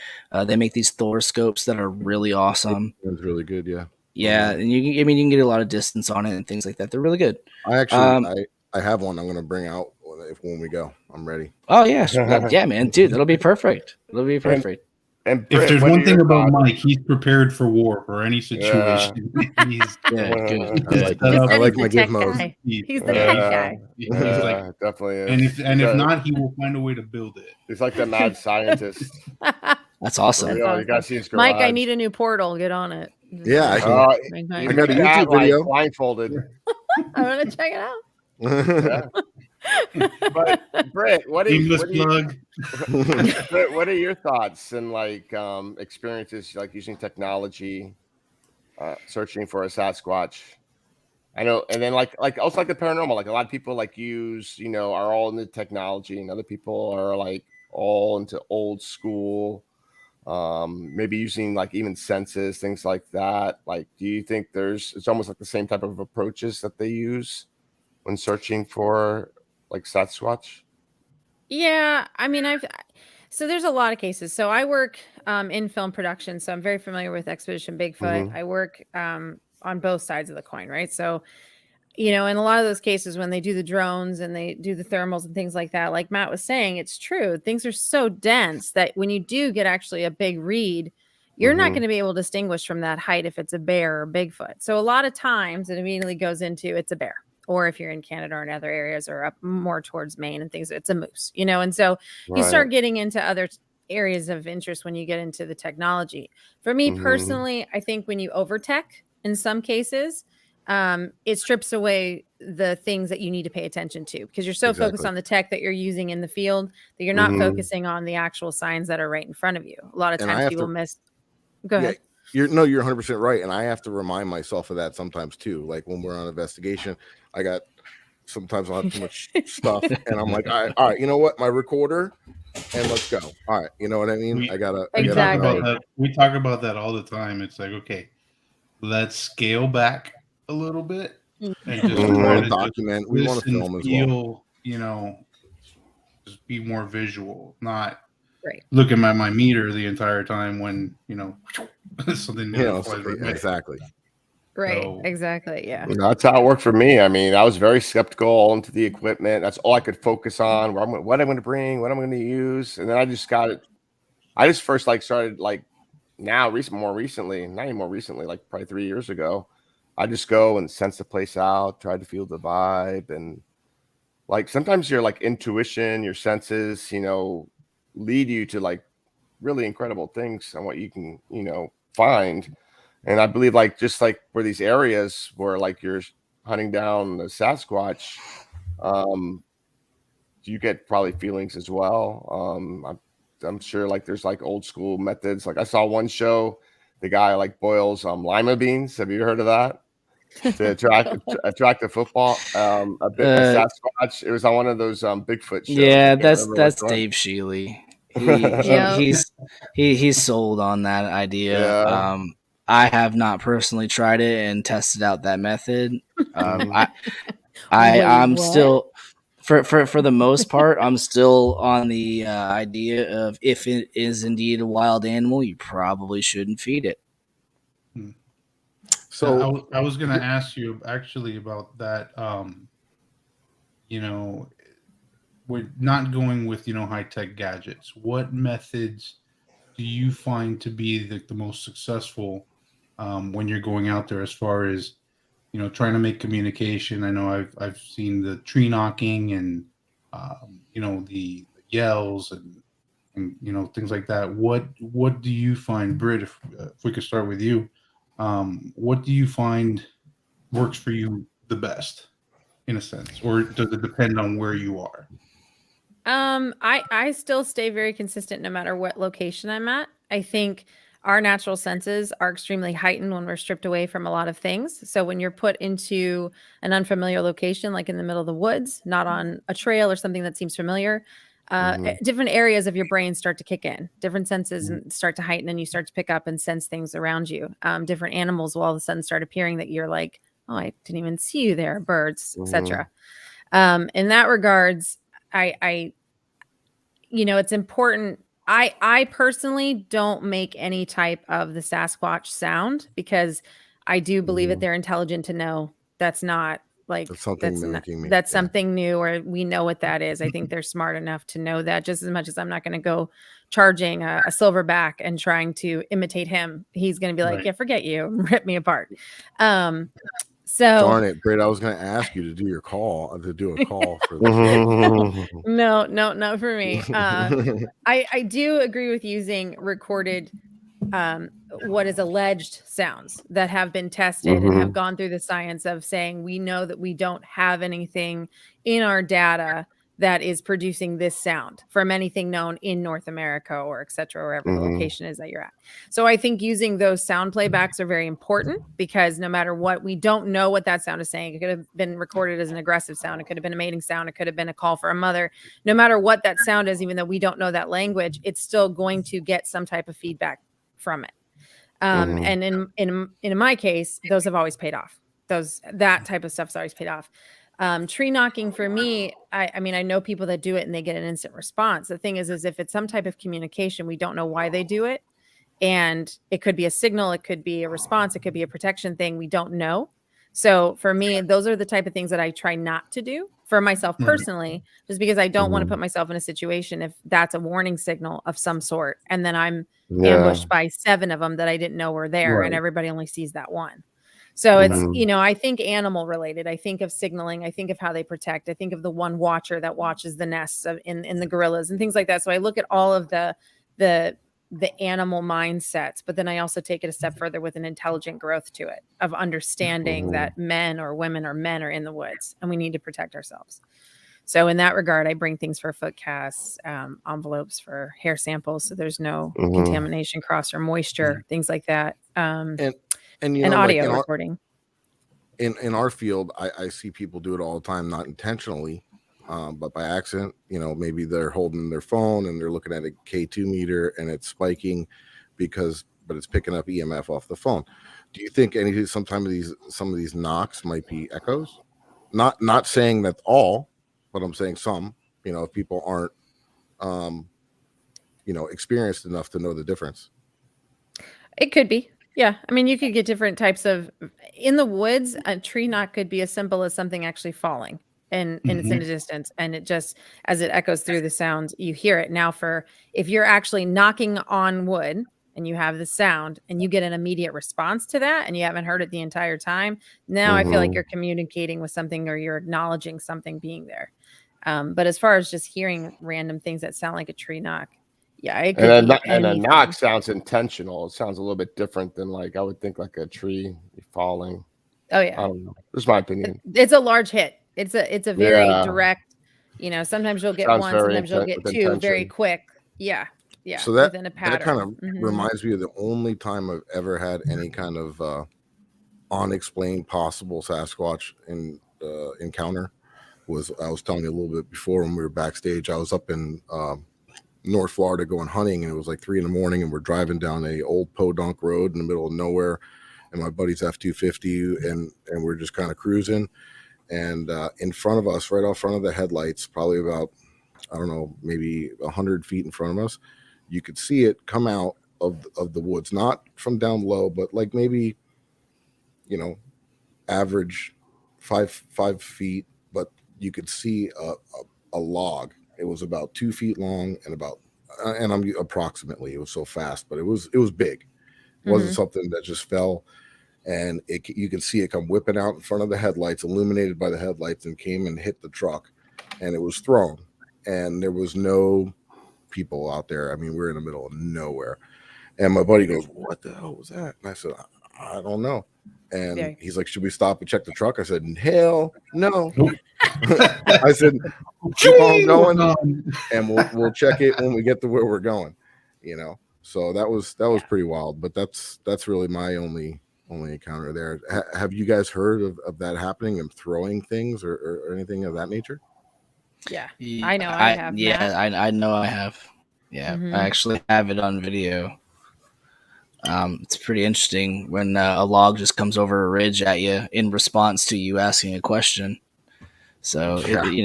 They make these Thor scopes that are really awesome. It's really good, yeah. Yeah, and you can get a lot of distance on it and things like that. They're really good. I actually I have one I'm going to bring out when we go. I'm ready. Oh yeah, yeah, man, dude, that'll be perfect. It'll be perfect. And Brit, if there's one thing about Mike, he's prepared for war for any situation. He's good. I like my gizmos. He's the tech guy. He's like, definitely is. And if not, he will find a way to build it. He's like the mad scientist. That's awesome. You guys see his garage. Mike, I need a new portal. Get on it. Yeah, I got a YouTube video. Blindfolded. I want to check it out. But Brit, what are your thoughts and like experiences, like using technology, searching for a Sasquatch? I know, and then like also like the paranormal, like a lot of people like use, are all into technology, and other people are like all into old school, maybe using like even senses, things like that. Like, do you think it's almost like the same type of approaches that they use when searching for like Sasquatch? Yeah, I mean, so there's a lot of cases. So I work in film production, so I'm very familiar with Expedition Bigfoot. I work on both sides of the coin, right? So, in a lot of those cases when they do the drones and they do the thermals and things like that, like Matt was saying, it's true. Things are so dense that when you do get actually a big read, you're not going to be able to distinguish from that height if it's a bear or Bigfoot. So a lot of times it immediately goes into it's a bear. Or if you're in Canada or in other areas or up more towards Maine and things, it's a moose, and so you start getting into other areas of interest when you get into the technology. For me personally, I think when you over tech in some cases, it strips away the things that you need to pay attention to because you're so focused on the tech that you're using in the field that you're not focusing on the actual signs that are right in front of you. A lot of times people miss. Go ahead. You're 100% right. And I have to remind myself of that sometimes too. Like when we're on investigation, I got sometimes I'll have too much stuff, and I'm like, all right, you know what, my recorder, and let's go. All right, you know what I mean? We I gotta talk Exactly. about that. We talk about that all the time. It's like, okay, let's scale back a little bit and just we try want to to just document. We want to listen, film as feel, well. you know, just be more visual, not Right. looking at my meter the entire time when, you know, something You new know, flies right by. exactly. Right. So- Exactly. Yeah. That's how it worked for me. I mean, I was very skeptical into the equipment. That's all I could focus on. What I'm going to bring, what I'm going to use, and then I just got it. I just first started more recently, not even more recently, like probably 3 years ago. I just go and sense the place out, try to feel the vibe, and like sometimes your like intuition, your senses, you know, lead you to like really incredible things and what you can, you know, find. And I believe like just like where these areas where like you're hunting down the Sasquatch, you get probably feelings as well. I'm sure like there's like old school methods. Like I saw one show, the guy like boils lima beans. Have you heard of that? To attract a football, a Sasquatch. It was on one of those Bigfoot shows. Yeah, I can't remember that's which one. Dave Shealy. Yeah. He's sold on that idea. Yeah. I have not personally tried it and tested out that method. Wait, I'm what? still for the most part, I'm still on the idea of if it is indeed a wild animal, you probably shouldn't feed it. So I was going to ask you actually about that. You know, we're not going with, you know, high-tech gadgets. What methods do you find to be the most successful when you're going out there, as far as, you know, trying to make communication? I know I've seen the tree knocking and you know, the yells and you know, things like that. What do you find, Brit? If we could start with you, what do you find works for you the best, in a sense, or does it depend on where you are? I still stay very consistent no matter what location I'm at. I think our natural senses are extremely heightened when we're stripped away from a lot of things. So when you're put into an unfamiliar location, like in the middle of the woods, not on a trail or something that seems familiar, different areas of your brain start to kick in, different senses and start to heighten, and you start to pick up and sense things around you. Different animals will all of a sudden start appearing that you're like, oh, I didn't even see you there, birds, etc. In that regards, I you know, it's important. I personally don't make any type of the Sasquatch sound because I do believe that they're intelligent to know that's not like that's something mimicking me. That's something new, or we know what that is. I think they're smart enough to know that, just as much as I'm not going to go charging a silverback and trying to imitate him. He's going to be like, Right. yeah, forget you, and rip me apart. So darn it, Brit, I was going to ask you to do a call for Mhm. no, not for me. I do agree with using recorded what is alleged sounds that have been tested and have gone through the science of saying we know that we don't have anything in our data that is producing this sound from anything known in North America or et cetera, wherever the location is that you're at. So I think using those sound playbacks are very important, because no matter what, we don't know what that sound is saying. It could have been recorded as an aggressive sound. It could have been a mating sound. It could have been a call for a mother. No matter what that sound is, even though we don't know that language, it's still going to get some type of feedback from it. And in my case, those have always paid off. That type of stuff's always paid off. Tree knocking for me, I mean, I know people that do it and they get an instant response. The thing is if it's some type of communication, we don't know why they do it. And it could be a signal, it could be a response, it could be a protection thing. We don't know. So for me, those are the type of things that I try not to do for myself personally, just because I don't want to put myself in a situation if that's a warning signal of some sort. And then I'm ambushed by 7 of them that I didn't know were there, and everybody only sees that one. So it's, you know, I think animal related. I think of signaling. I think of how they protect. I think of the one watcher that watches the nests in the gorillas and things like that. So I look at all of the animal mindsets, but then I also take it a step further with an intelligent growth to it of understanding that men or women or men are in the woods and we need to protect ourselves. So in that regard, I bring things for foot casts, envelopes for hair samples, so there's no contamination, cross or moisture, things like that. And you know, audio like recording. in our field, I see people do it all the time, not intentionally, but by accident. Maybe they're holding their phone and they're looking at a K2 meter and it's spiking but it's picking up EMF off the phone. Do you think some of these knocks might be echoes? Not saying that all, but I'm saying some. If people aren't experienced enough to know the difference. It could be. Yeah. I mean, you could get different types of in the woods. A tree knock could be as simple as something actually falling and it's in a distance, and it just, as it echoes through the sound, you hear it. Now, if you're actually knocking on wood and you have the sound and you get an immediate response to that and you haven't heard it the entire time, now I feel like you're communicating with something or you're acknowledging something being there. But as far as just hearing random things that sound like a tree knock, yeah, it could be And a anything. knock sounds intentional. It sounds a little bit different than I would think a tree falling. Oh yeah. I don't know. This is my opinion. It's a large hit. It's a very direct, sometimes you'll get Sounds one, very sometimes you'll get with two very intention. quick. Yeah. Yeah. So that within a pattern. that kind of reminds me of the only time I've ever had any kind of unexplained possible Sasquatch encounter was, I was telling you a little bit before when we were backstage. I was up in North Florida going hunting, and it was like 3 a.m, and we're driving down a old podunk road in the middle of nowhere, and my buddy's F-250, and we're just kind of cruising, and in front of us, right out front of the headlights, probably about, I don't know, maybe 100 feet in front of us, you could see it come out of the woods, not from down low, but like maybe, average 5 feet, but you could see a log. It was about 2 feet long and I'm approximately, it was so fast, but it was big. It wasn't something that just fell, and you could see it come whipping out in front of the headlights, illuminated by the headlights, and came and hit the truck, and it was thrown, and there was no people out there. I mean, we're in the middle of nowhere, and my buddy goes, "What the hell was that?" And I said, I don't know. And he's like, "Should we stop and check the truck?" I said, "Hell no." I said, "Keep on going, and we'll check it when we get to where we're going." So that was pretty wild. But that's really my only encounter there. Have you guys heard of that happening and throwing things or anything of that nature? Yeah, I know I have. Yeah, I know I have. Yeah, I actually have it on video. It's pretty interesting when a log just comes over a ridge at you in response to you asking a question. So it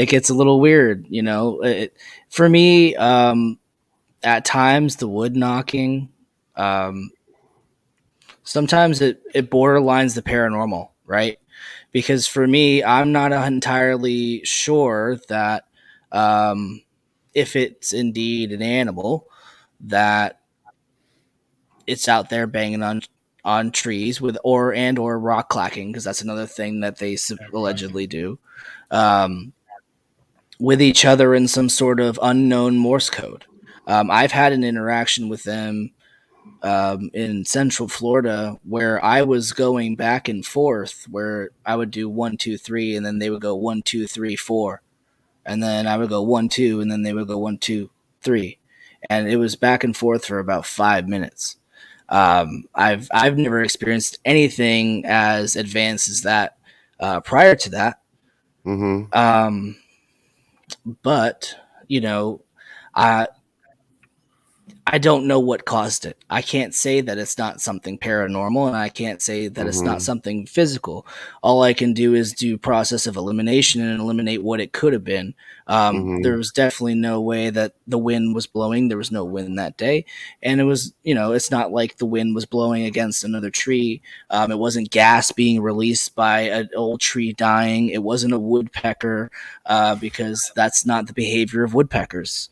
gets a little weird. For me, at times the wood knocking, sometimes it borderlines the paranormal, right? Because for me, I'm not entirely sure that if it's indeed an animal, that it's out there banging on trees with or rock clacking, because that's another thing that they allegedly do with each other in some sort of unknown Morse code. I've had an interaction with them in Central Florida where I was going back and forth, where I would do 1, 2, 3, and then they would go 1, 2, 3, 4, and then I would go 1, 2, and then they would go 1, 2, 3, and it was back and forth for about 5 minutes. I've never experienced anything as advanced as that prior to that. But I don't know what caused it. I can't say that it's not something paranormal, and I can't say that it's not something physical. All I can do is do process of elimination and eliminate what it could have been. There was definitely no way that the wind was blowing. There was no wind that day. And it was, it's not like the wind was blowing against another tree. It wasn't gas being released by an old tree dying. It wasn't a woodpecker, because that's not the behavior of woodpeckers.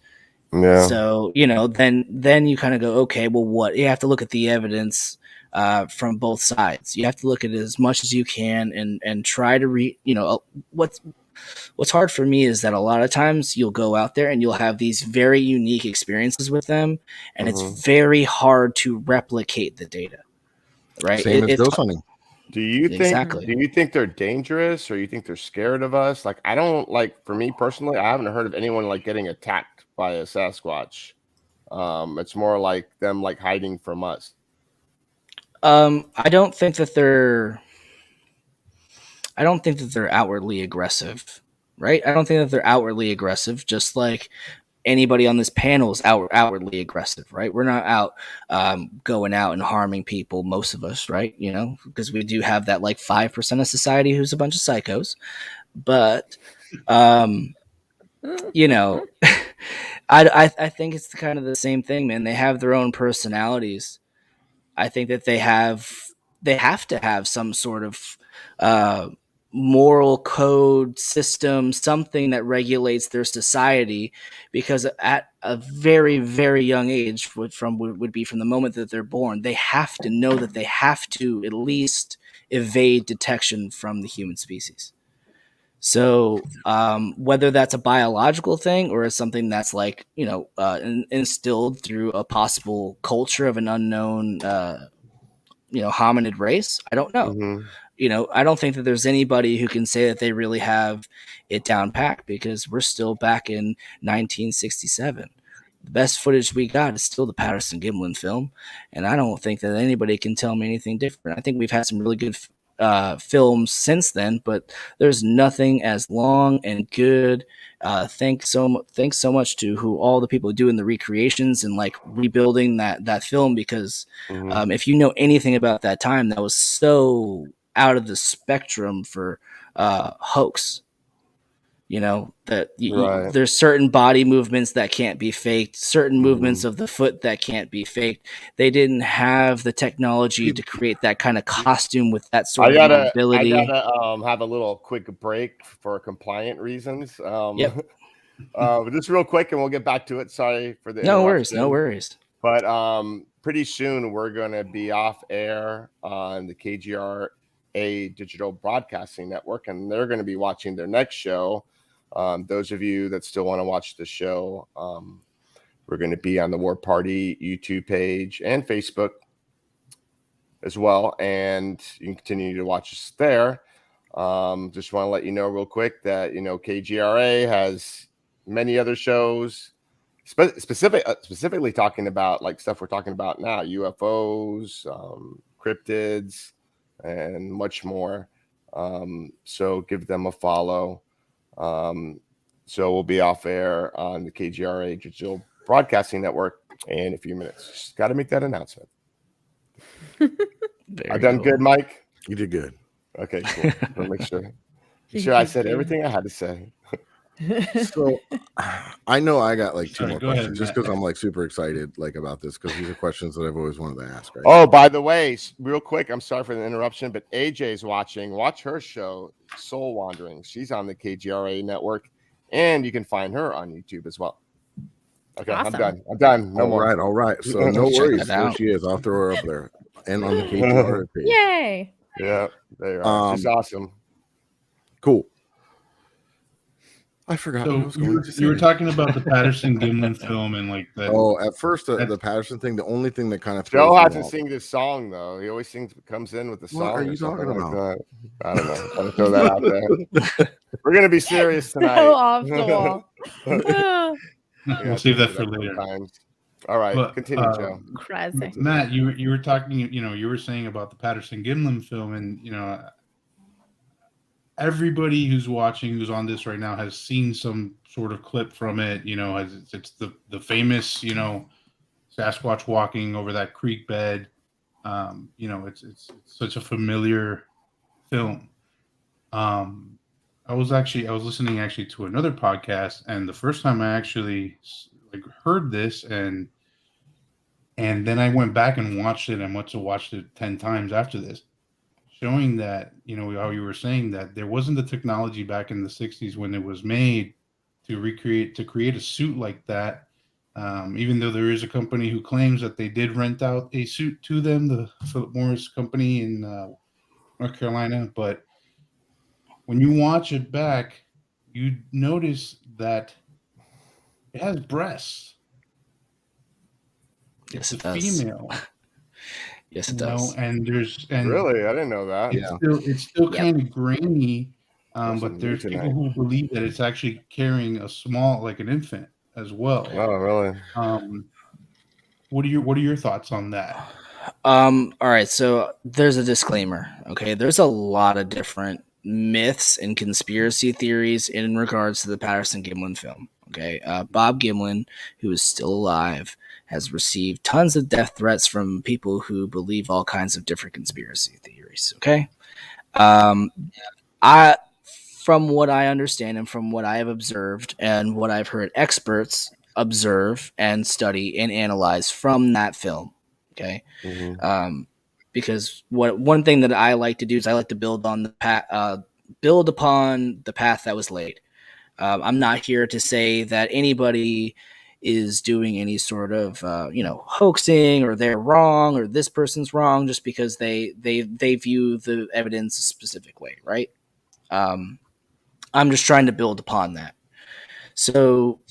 Yeah. So, then you kind of go, okay, well, what? You have to look at the evidence from both sides. You have to look at it as much as you can and try to what's hard for me is that a lot of times you'll go out there and you'll have these very unique experiences with them, and it's very hard to replicate the data, right? Same as ghost hunting. Do you think they're dangerous, or you think they're scared of us? I don't for me personally, I haven't heard of anyone getting attacked by a Sasquatch. It's more like them hiding from us. I don't think that they're outwardly aggressive, right? I don't think that they're outwardly aggressive, just like anybody on this panel is outwardly aggressive, right? We're not out going out and harming people, most of us, right? You know, because we do have that like 5% of society who's a bunch of psychos. But, you know, I think it's kind of the same thing, man. They have their own personalities. I think that they have to have some sort of moral code system, something that regulates their society, because at a very, very young age, would be from the moment that they're born, they have to know that they have to at least evade detection from the human species. So whether that's a biological thing or something that's like, you know, instilled through a possible culture of an unknown, you know, hominid race, I don't know. Mm-hmm. You know, I don't think that there's anybody who can say that they really have it down packed, because we're still back in 1967. The best footage we got is still the Patterson Gimlin film, and I don't think that anybody can tell me anything different. I think we've had some really good films since then, but there's nothing as long and good. Thanks so much to all the people doing the recreations and like rebuilding that film, because if you know anything about that time, that was so out of the spectrum for hoax. You know, that Right. there's certain body movements that can't be faked, certain movements of the foot that can't be faked. They didn't have the technology to create that kind of costume with that sort of mobility. I gotta have a little quick break for compliant reasons. Yep. Just real quick, and we'll get back to it. Sorry for the No worries, interruption. no worries. But pretty soon we're gonna be off air on the KGRA Digital Broadcasting Network, and they're gonna be watching their next show. Those of you that still want to watch the show, we're going to be on the War Party YouTube page and Facebook as well, and you can continue to watch us there. Just want to let you know real quick that, you know, KGRA has many other shows, specifically talking about like stuff we're talking about now, UFOs, cryptids, and much more. So give them a follow. So we'll be off air on the KGRA Digital Broadcasting Network in a few minutes. Just got to make that announcement. I done good, Mike? You did good. Okay, cool. I'll make sure I said everything I had to say. So I know I got like two Sorry, more go ahead, questions just Matt. because I'm like super excited like about this, because these are questions that I've always wanted to ask. Right? Oh, by the way, real quick, I'm sorry for the interruption, but AJ's watching. Watch her show, Soul Wandering. She's on the KGRA network, and you can find her on YouTube as well. Okay, Awesome. I'm done. No more. All right. So no Check worries. that There out. she is. I'll throw her up there and on the KGRA page. Yay. Yeah, there you are. She's awesome. Cool. I forgot. So what I was going to say. you were talking about the Patterson Gimlin film and like that. Oh, at first the Patterson thing. The only thing that kind of Joe throws me hasn't off- sing this song though. He always comes in with the song. What are or you something talking like about? that. I don't know. I'll throw that out there. We're gonna be serious tonight. So off the wall. We'll save that for later. Sometimes. All right, But, continue, Joe. Crazy. Matt, you were talking, you know, you were saying about the Patterson Gimlin film, and you know, everybody who's watching, who's on this right now, has seen some sort of clip from it. You know, it's the famous, you know, Sasquatch walking over that creek bed. You know, it's such a familiar film. I was listening to another podcast, and the first time I actually like heard this, and then I went back and watched it. I must have watched it 10 times after this, showing that, you know, how you were saying that there wasn't the technology back in the 60s when it was made to create a suit like that. Even though there is a company who claims that they did rent out a suit to them, the Philip Morris company in North Carolina, but when you watch it back, you notice that it has breasts. Yes, It's it a does. female. Yes, it You know, does. and Really, I didn't know that. it's still kind of grainy, Learned but something there's new people tonight. who believe that it's actually carrying a small, like an infant as well. Oh, really? What are your thoughts on that? All right, so there's a disclaimer. Okay, there's a lot of different myths and conspiracy theories in regards to the Patterson Gimlin film. Okay, Bob Gimlin, who is still alive, has received tons of death threats from people who believe all kinds of different conspiracy theories. Okay, um, I, from what I understand and from what I have observed and what I've heard experts observe and study and analyze from that film. Okay, because one thing that I like to do is I like to build on the build upon the path that was laid. I'm not here to say that anybody is doing any sort of hoaxing or they're wrong or this person's wrong just because they view the evidence a specific way, right? I'm just trying to build upon that. So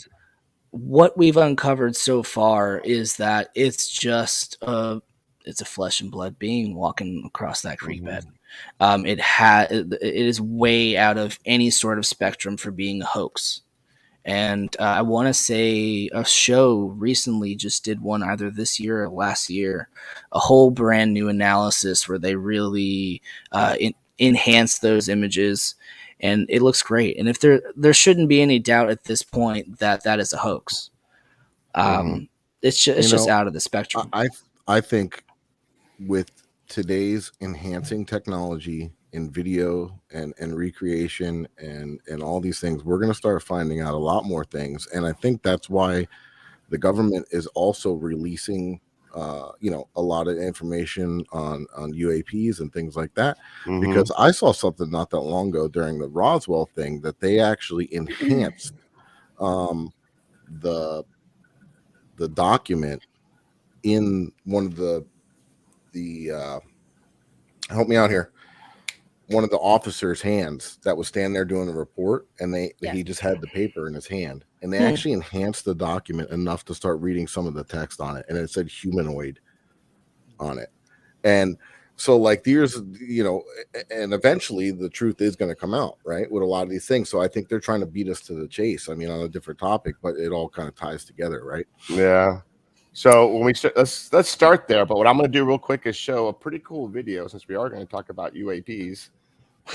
what we've uncovered so far is that it's just it's a flesh and blood being walking across that creek bed. It is way out of any sort of spectrum for being a hoax. And I want to say a show recently just did one either this year or last year, a whole brand new analysis where they really enhance those images, and it looks great. And if there shouldn't be any doubt at this point that that is a hoax. It's just out of the spectrum. I think with today's enhancing technology in video and recreation and all these things, we're going to start finding out a lot more things. And I think that's why the government is also releasing a lot of information on UAPs and things like that, because I saw something not that long ago during the Roswell thing that they actually enhanced the document in one of the help me out here, one of the officers' hands that was standing there doing the report, and he just had the paper in his hand, and they actually enhanced the document enough to start reading some of the text on it, and it said humanoid on it. And so like there's and eventually the truth is going to come out, right, with a lot of these things. So I think they're trying to beat us to the chase. I mean, on a different topic, but it all kind of ties together, right? Yeah. So when let's start there. But what I'm going to do real quick is show a pretty cool video, since we are going to talk about UAPs,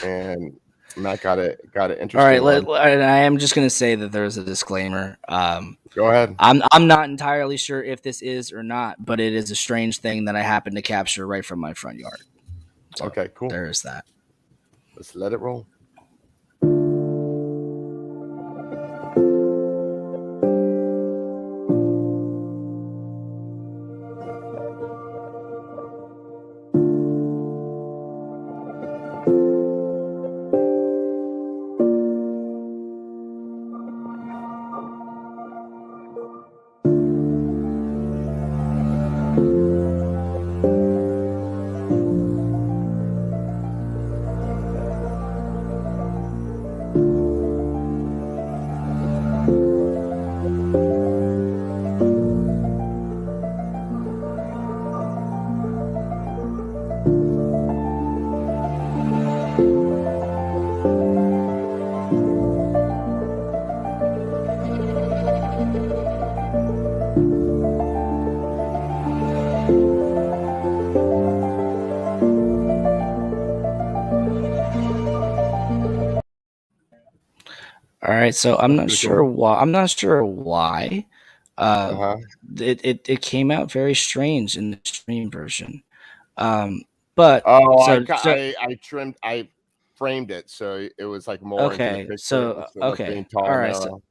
and Matt got it interesting. All right, and I am just going to say that there's a disclaimer. Go ahead. I'm not entirely sure if this is or not, but it is a strange thing that I happened to capture right from my front yard. So okay, cool. There is that. Let's let it roll. All right, so I'm not sure why. It came out very strange in the stream version. But I framed it so it was like more okay. Into the So okay, all right. So,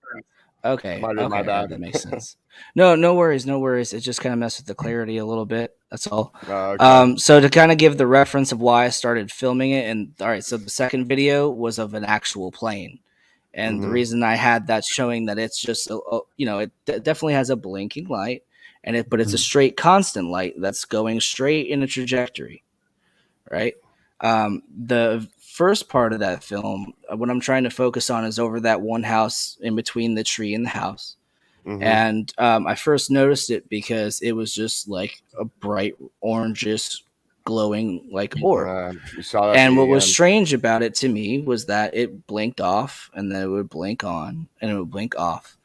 okay, my bad. That makes sense. No worries. It just kind of messed with the clarity a little bit. That's all. Okay. So to kind of give the reference of why I started filming it, and all right, so the second video was of an actual plane. And the reason I had that showing that it's just, it definitely has a blinking light, but it's a straight constant light that's going straight in a trajectory, right? The first part of that film, what I'm trying to focus on is over that one house in between the tree and the house. And I first noticed it because it was just like a bright orangish glowing like orb. And what was strange about it to me was that it blinked off and then it would blink on and it would blink off.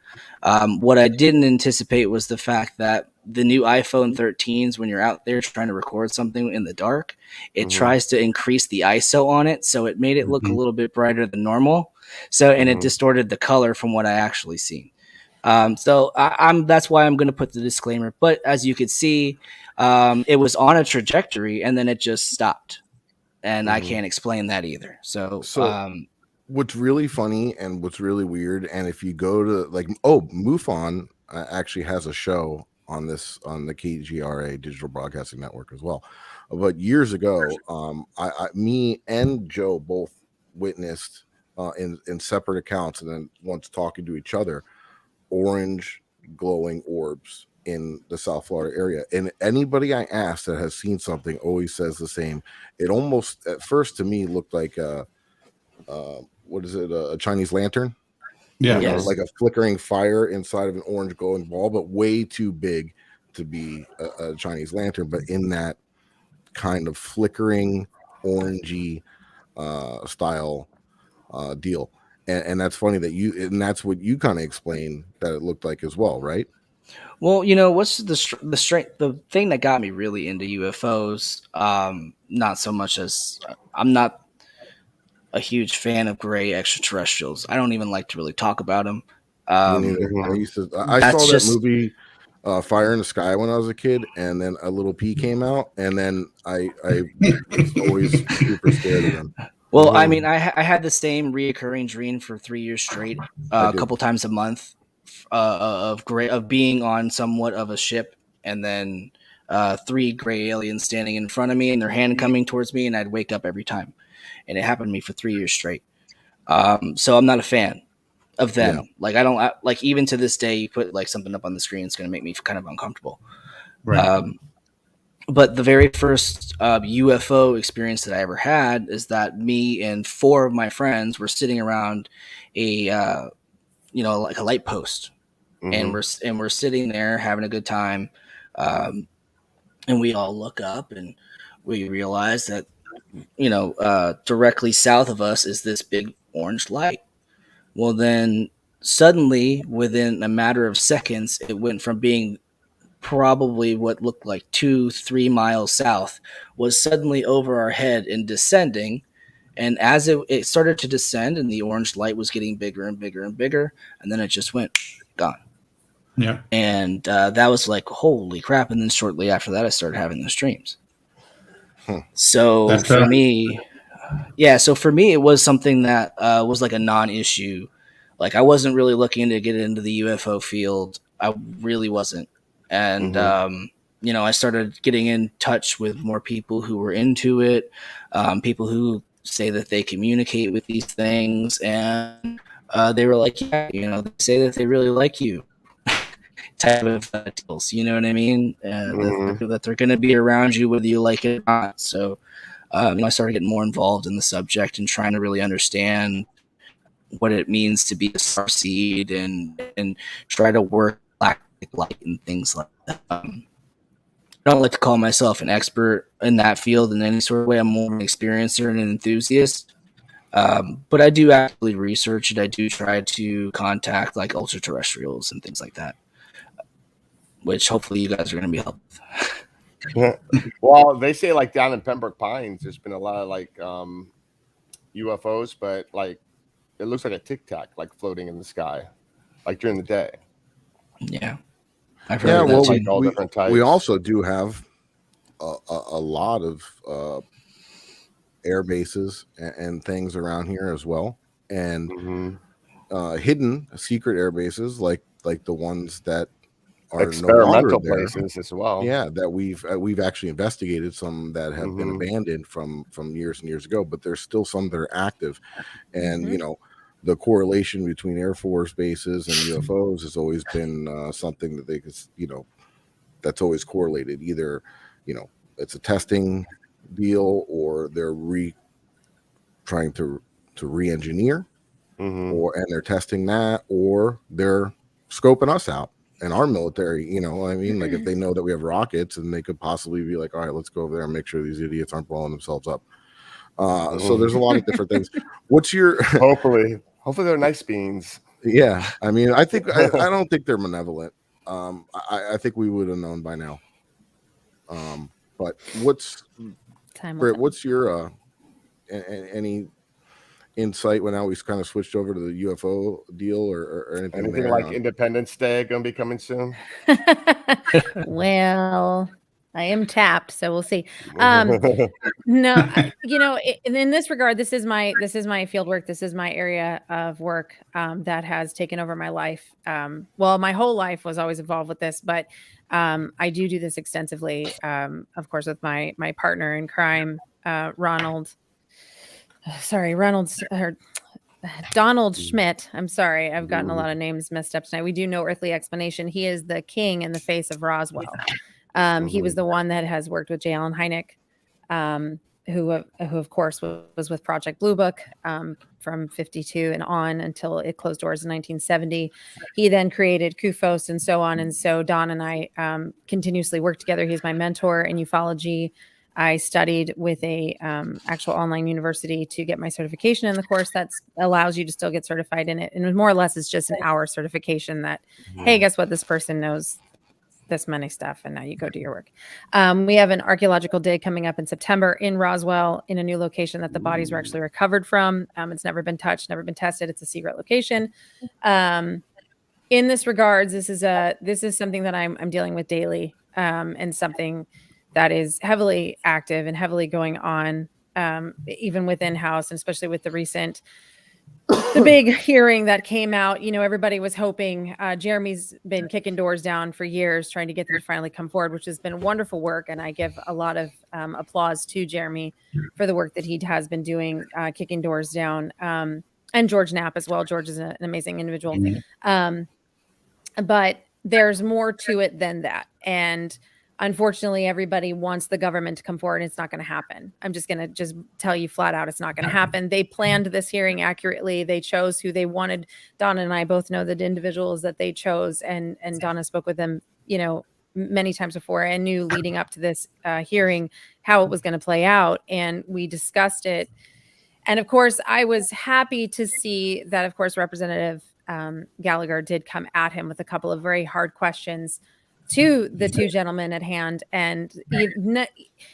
What I didn't anticipate was the fact that the new iPhone 13s, when you're out there trying to record something in the dark, it tries to increase the ISO on it, so it made it look a little bit brighter than normal. So, and it distorted the color from what I actually seen. So that's why I'm going to put the disclaimer. But as you could see, it was on a trajectory and then it just stopped, and I can't explain that either. So what's really funny and what's really weird, and if you go to MUFON actually has a show on this on the KGRA Digital Broadcasting Network as well. But years ago, me and Joe both witnessed in separate accounts, and then once talking to each other, orange glowing orbs in the South Florida area. And anybody I asked that has seen something always says the same. It almost at first to me looked like what is it, a Chinese lantern? Yeah. You know, like a flickering fire inside of an orange glowing ball, but way too big to be a Chinese lantern, but in that kind of flickering orangey style deal. And that's funny that and that's what you kind of explained that it looked like as well, right? Well, you know, what's the strength? The thing that got me really into UFOs, not so much as I'm not a huge fan of gray extraterrestrials. I don't even like to really talk about them. I saw that movie Fire in the Sky when I was a kid, and then a little pea came out, and then I was always super scared of them. Well, I mean, I had the same reoccurring dream for 3 years straight, a couple times a month, of being on somewhat of a ship, and then 3 gray aliens standing in front of me and their hand coming towards me, and I'd wake up every time. And it happened to me for 3 years straight. So I'm not a fan of them. Yeah. Like I don't like, even to this day, you put like something up on the screen, it's going to make me kind of uncomfortable. Right. But the very first UFO experience that I ever had is that me and 4 of my friends were sitting around a like a light post, and we're sitting there having a good time, and we all look up and we realize that directly south of us is this big orange light. Well, then suddenly, within a matter of seconds, it went from being probably what looked like 2-3 miles south, was suddenly over our head and descending. And as it started to descend, and the orange light was getting bigger and bigger and bigger, and then it just went gone. Yeah. And that was like, holy crap. And then shortly after that, I started having those dreams. So for me, it was something that was like a non-issue. Like I wasn't really looking to get into the UFO field. I really wasn't. And, I started getting in touch with more people who were into it, people who say that they communicate with these things. And they were like, yeah, they say that they really like you. Type of deals, you know what I mean? That they're going to be around you whether you like it or not. So I started getting more involved in the subject and trying to really understand what it means to be a star seed and try to work galactic light and things like that. I don't like to call myself an expert in that field in any sort of way. I'm more of an experiencer and an enthusiast. But I do actively research it. I do try to contact like ultra-terrestrials and things like that, which hopefully you guys are going to be helping with. Well, they say like down in Pembroke Pines, there's been a lot of like UFOs, but like it looks like a Tic Tac like floating in the sky, like during the day. Yeah, I've heard that too. All different types. We also do have a lot of air bases and things around here as well, and hidden secret air bases like the ones that are experimental places as well. Yeah, that we've actually investigated, some that have been abandoned from years and years ago, but there's still some that are active. And the correlation between Air Force bases and UFOs has always been something that they could, that's always correlated. Either it's a testing deal, or they're trying to re-engineer, and they're testing that, or they're scoping us out. And our military, like if they know that we have rockets, and they could possibly be like, all right, let's go over there and make sure these idiots aren't blowing themselves up. So there's a lot of different things. What's your hopefully they're nice beans. Yeah, I mean, I don't think they're malevolent. I think we would have known by now. But Brit, what's your any insight when now we've kind of switched over to the UFO deal or anything there? Like Independence Day gonna be coming soon? Well, I am tapped, so we'll see. No, in this regard, this is my field work. This is my area of work that has taken over my life. Well, my whole life was always involved with this, but I do this extensively. Of course, with my partner in crime, Donald Schmidt. I'm sorry, I've gotten a lot of names messed up tonight. We do No Earthly Explanation. He is the king in the face of Roswell. He was the one that has worked with J. Allen Hynek, who of course was with Project Blue Book from 52 and on until it closed doors in 1970. He then created CUFOS and so on. And so Don and I continuously work together. He's my mentor in ufology. I studied with a actual online university to get my certification in the course that allows you to still get certified in it. And more or less, it's just an hour certification that, hey, guess what? This person knows this many stuff, and now you go do your work. We have an archaeological dig coming up in September in Roswell in a new location that the bodies were actually recovered from. It's never been touched, never been tested. It's a secret location. In this regards, this is something that I'm dealing with daily, and something that is heavily active and heavily going on, even within house, and especially with the big hearing that came out. Everybody was hoping. Jeremy's been kicking doors down for years, trying to get them to finally come forward, which has been wonderful work. And I give a lot of applause to Jeremy for the work that he has been doing, kicking doors down, and George Knapp as well. George is an amazing individual. But there's more to it than that. And unfortunately, everybody wants the government to come forward, and it's not going to happen. I'm just going to tell you flat out, it's not going to happen. They planned this hearing accurately. They chose who they wanted. Donna and I both know the individuals that they chose, and Donna spoke with them, many times before, and knew leading up to this hearing how it was going to play out. And we discussed it. And of course, I was happy to see that, of course, Representative Gallagher did come at him with a couple of very hard questions to the two gentlemen at hand. And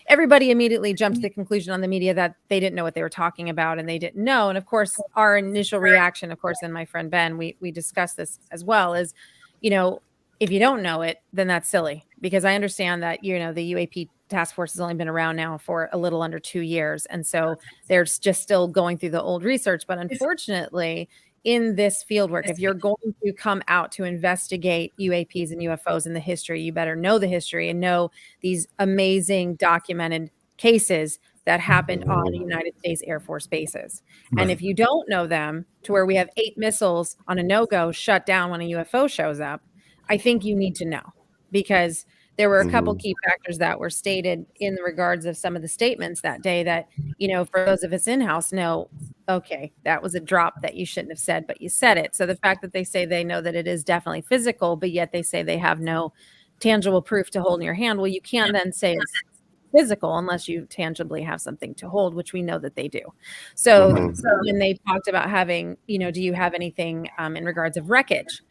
everybody immediately jumped to the conclusion on the media that they didn't know what they were talking about, and they didn't know. And of course, our initial reaction, of course, and my friend Ben, we discussed this as well, is, if you don't know it, then that's silly, because I understand that, the UAP task force has only been around now for a little under 2 years. And so they're just still going through the old research. But unfortunately, in this fieldwork, if you're going to come out to investigate UAPs and UFOs in the history, you better know the history and know these amazing documented cases that happened on the United States Air Force bases. And if you don't know them, to where we have 8 missiles on a no-go shut down when a UFO shows up, I think you need to know, because there were a couple key factors that were stated in regards of some of the statements that day that, for those of us in-house know, okay, that was a drop that you shouldn't have said, but you said it. So the fact that they say they know that it is definitely physical, but yet they say they have no tangible proof to hold in your hand. Well, you can't then say it's physical unless you tangibly have something to hold, which we know that they do. So when they talked about having, do you have anything in regards of wreckage?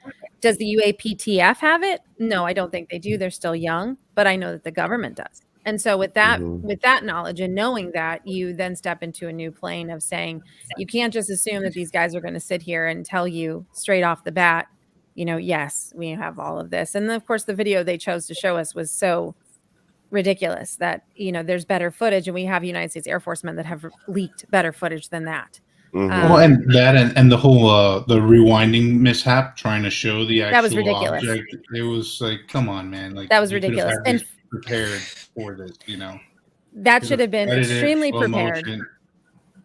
Does the UAPTF have it? No, I don't think they do. They're still young, but I know that the government does. And so with that knowledge and knowing that, you then step into a new plane of saying, you can't just assume that these guys are going to sit here and tell you straight off the bat, yes, we have all of this. And then, of course, the video they chose to show us was so ridiculous that, there's better footage, and we have United States Air Force men that have leaked better footage than that. Well, and that and the whole the rewinding mishap, trying to show the actual that was ridiculous. Object, it was like, come on, man! Like, that was ridiculous, and prepared for this, that should have been extremely prepared. Motion.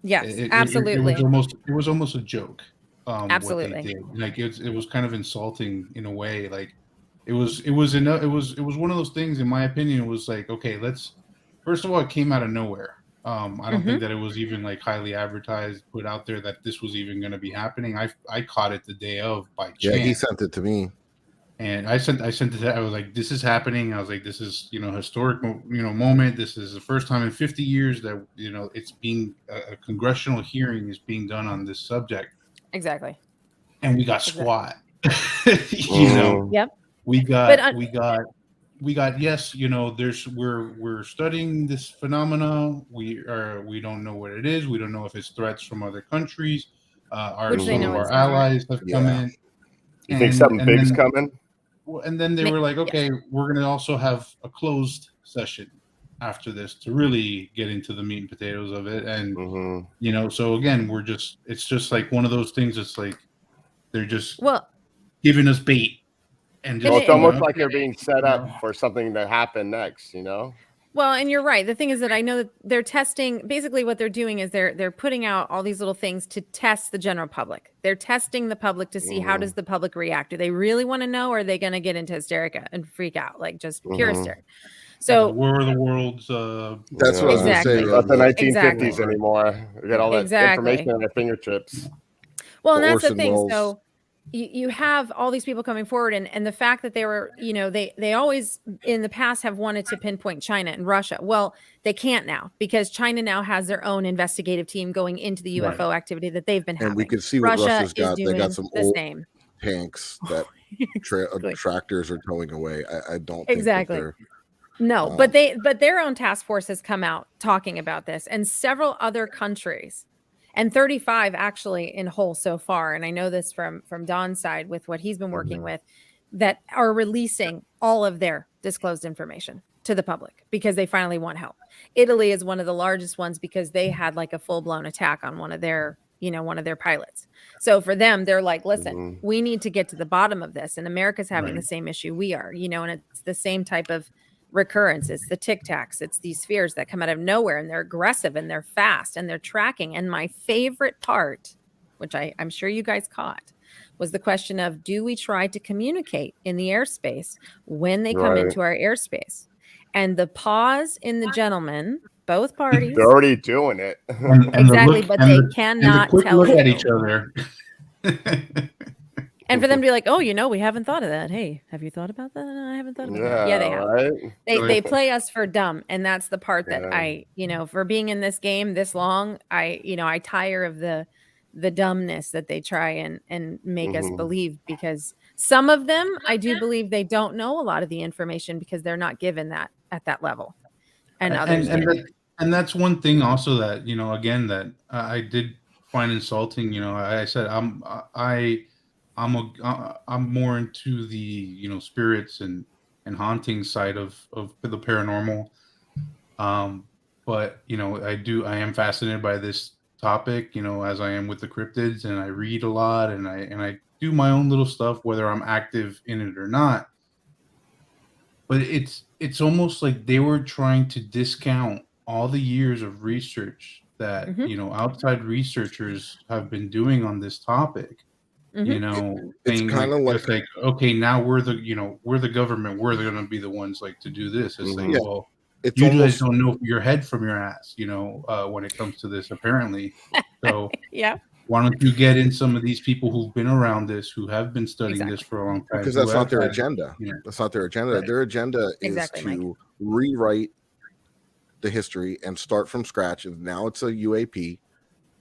Yes, absolutely. It was almost a joke. Absolutely, what they did. Like it was kind of insulting in a way. Like it was one of those things. In my opinion, it was like, okay, first of all, it came out of nowhere. I don't think that it was even like highly advertised, put out there that this was even going to be happening. I caught it the day of by chance. Yeah, he sent it to me, and I sent it. I was like, this is happening. I was like, this is historic moment. This is the first time in 50 years that it's being a congressional hearing is being done on this subject. Exactly. and we got Exactly. squat. You know, Yep. we But got yes, you know, we're studying this phenomena. We don't know what it is. We don't know if it's threats from other countries. Which they Some know of our it's not. allies have come Yeah. in. You think something big's then coming? and then they were like, Yes. okay, we're gonna also have a closed session after this to really get into the meat and potatoes of it. And you know, so again, it's just like one of those things. It's like they're just Well, giving us bait. And Well, just, it's almost like okay, they're being set you up know. for something to happen next, you know? well, and you're right. The thing is that I know that they're testing. Basically, what they're doing is they're putting out all these little things to test the general public. They're testing the public to see how does the public react. Do they really want to know, or are they going to get into hysterica and freak out, like just pure hysteria? The So War of the Worlds. That's what I was going to say. Exactly. Not the 1950s Exactly. anymore. We got all that information at our fingertips. Well, and The that's the Orson thing. Welles. So you have all these people coming forward, and the fact that they were, you know, they always in the past have wanted to pinpoint China and Russia. Well, they can't now because China now has their own investigative team going into the UFO activity that they've been having. And we could see what Russia Russia's is got. They doing got some the old same. tanks that tractors are towing away. I don't think Exactly. that No, but their own task force has come out talking about this, and several other countries, and 35 actually in whole so far. And I know this from Don's side with what he's been working with, that are releasing all of their disclosed information to the public because they finally want help. Italy is one of the largest ones because they had like a full-blown attack on one of their pilots. So for them, they're like, listen, we need to get to the bottom of this. And America's having the same issue we are, you know, and it's the same type of recurrence. It's the tic tacs, it's these spheres that come out of nowhere, and they're aggressive and they're fast and they're tracking. And my favorite part, which I'm sure you guys caught, was the question of, do we try to communicate in the airspace when they come into our airspace? And the pause in the gentleman, both parties, They're already doing it. And exactly, but they cannot tell look you. at each other. And for them to be like, oh, you know, we haven't thought of that. Hey, have you thought about that? I haven't thought about that. Yeah, they have. Right? They play us for dumb. And that's the part that I, you know, for being in this game this long, I tire of the dumbness that they try and make us believe, because some of them, I do believe they don't know a lot of the information because they're not given that at that level. And others and that's one thing also that, you know, again, that I did find insulting. You know, I said I'm more into the, you know, spirits and haunting side of the paranormal. But you know, I am fascinated by this topic, you know, as I am with the cryptids, and I read a lot, and I do my own little stuff, whether I'm active in it or not. But it's almost like they were trying to discount all the years of research that, you know, outside researchers have been doing on this topic. You know, it's kind of like, okay, now we're the government, we're going to be the ones like to do this. It's like, well, it's you guys don't know your head from your ass, you know, when it comes to this, apparently. So yeah. Why don't you get in some of these people who've been around this, who have been studying this for a long time? Because that's not their agenda. That's not their agenda. Right. Their agenda is to rewrite the history and start from scratch. And now it's a UAP,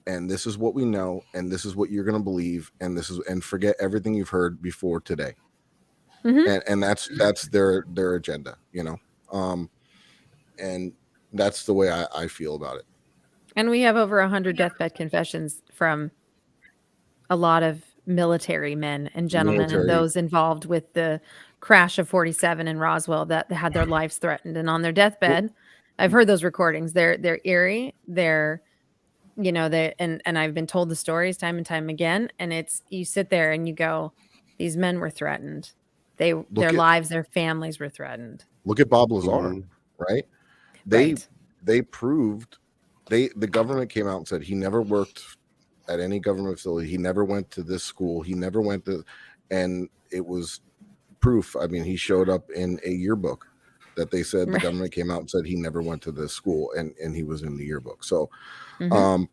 and this is what we know, and this is what you're going to believe, and and forget everything you've heard before today. And that's their agenda, you know. And that's the way I feel about it. And we have over 100 deathbed confessions from a lot of military men and gentlemen and those involved with the crash of 47 in Roswell that had their lives threatened. And on their deathbed, I've heard those recordings. They're eerie. They're, you know, and I've been told the stories time and time again. And it's, you sit there and you go, these men were threatened. Their lives, their families were threatened. Look at Bob Lazar, right? They proved. The government came out and said he never worked at any government facility. He never went to this school. He never went to, and it was proof. I mean, he showed up in a yearbook that they said the government came out and said he never went to this school, and he was in the yearbook. So, and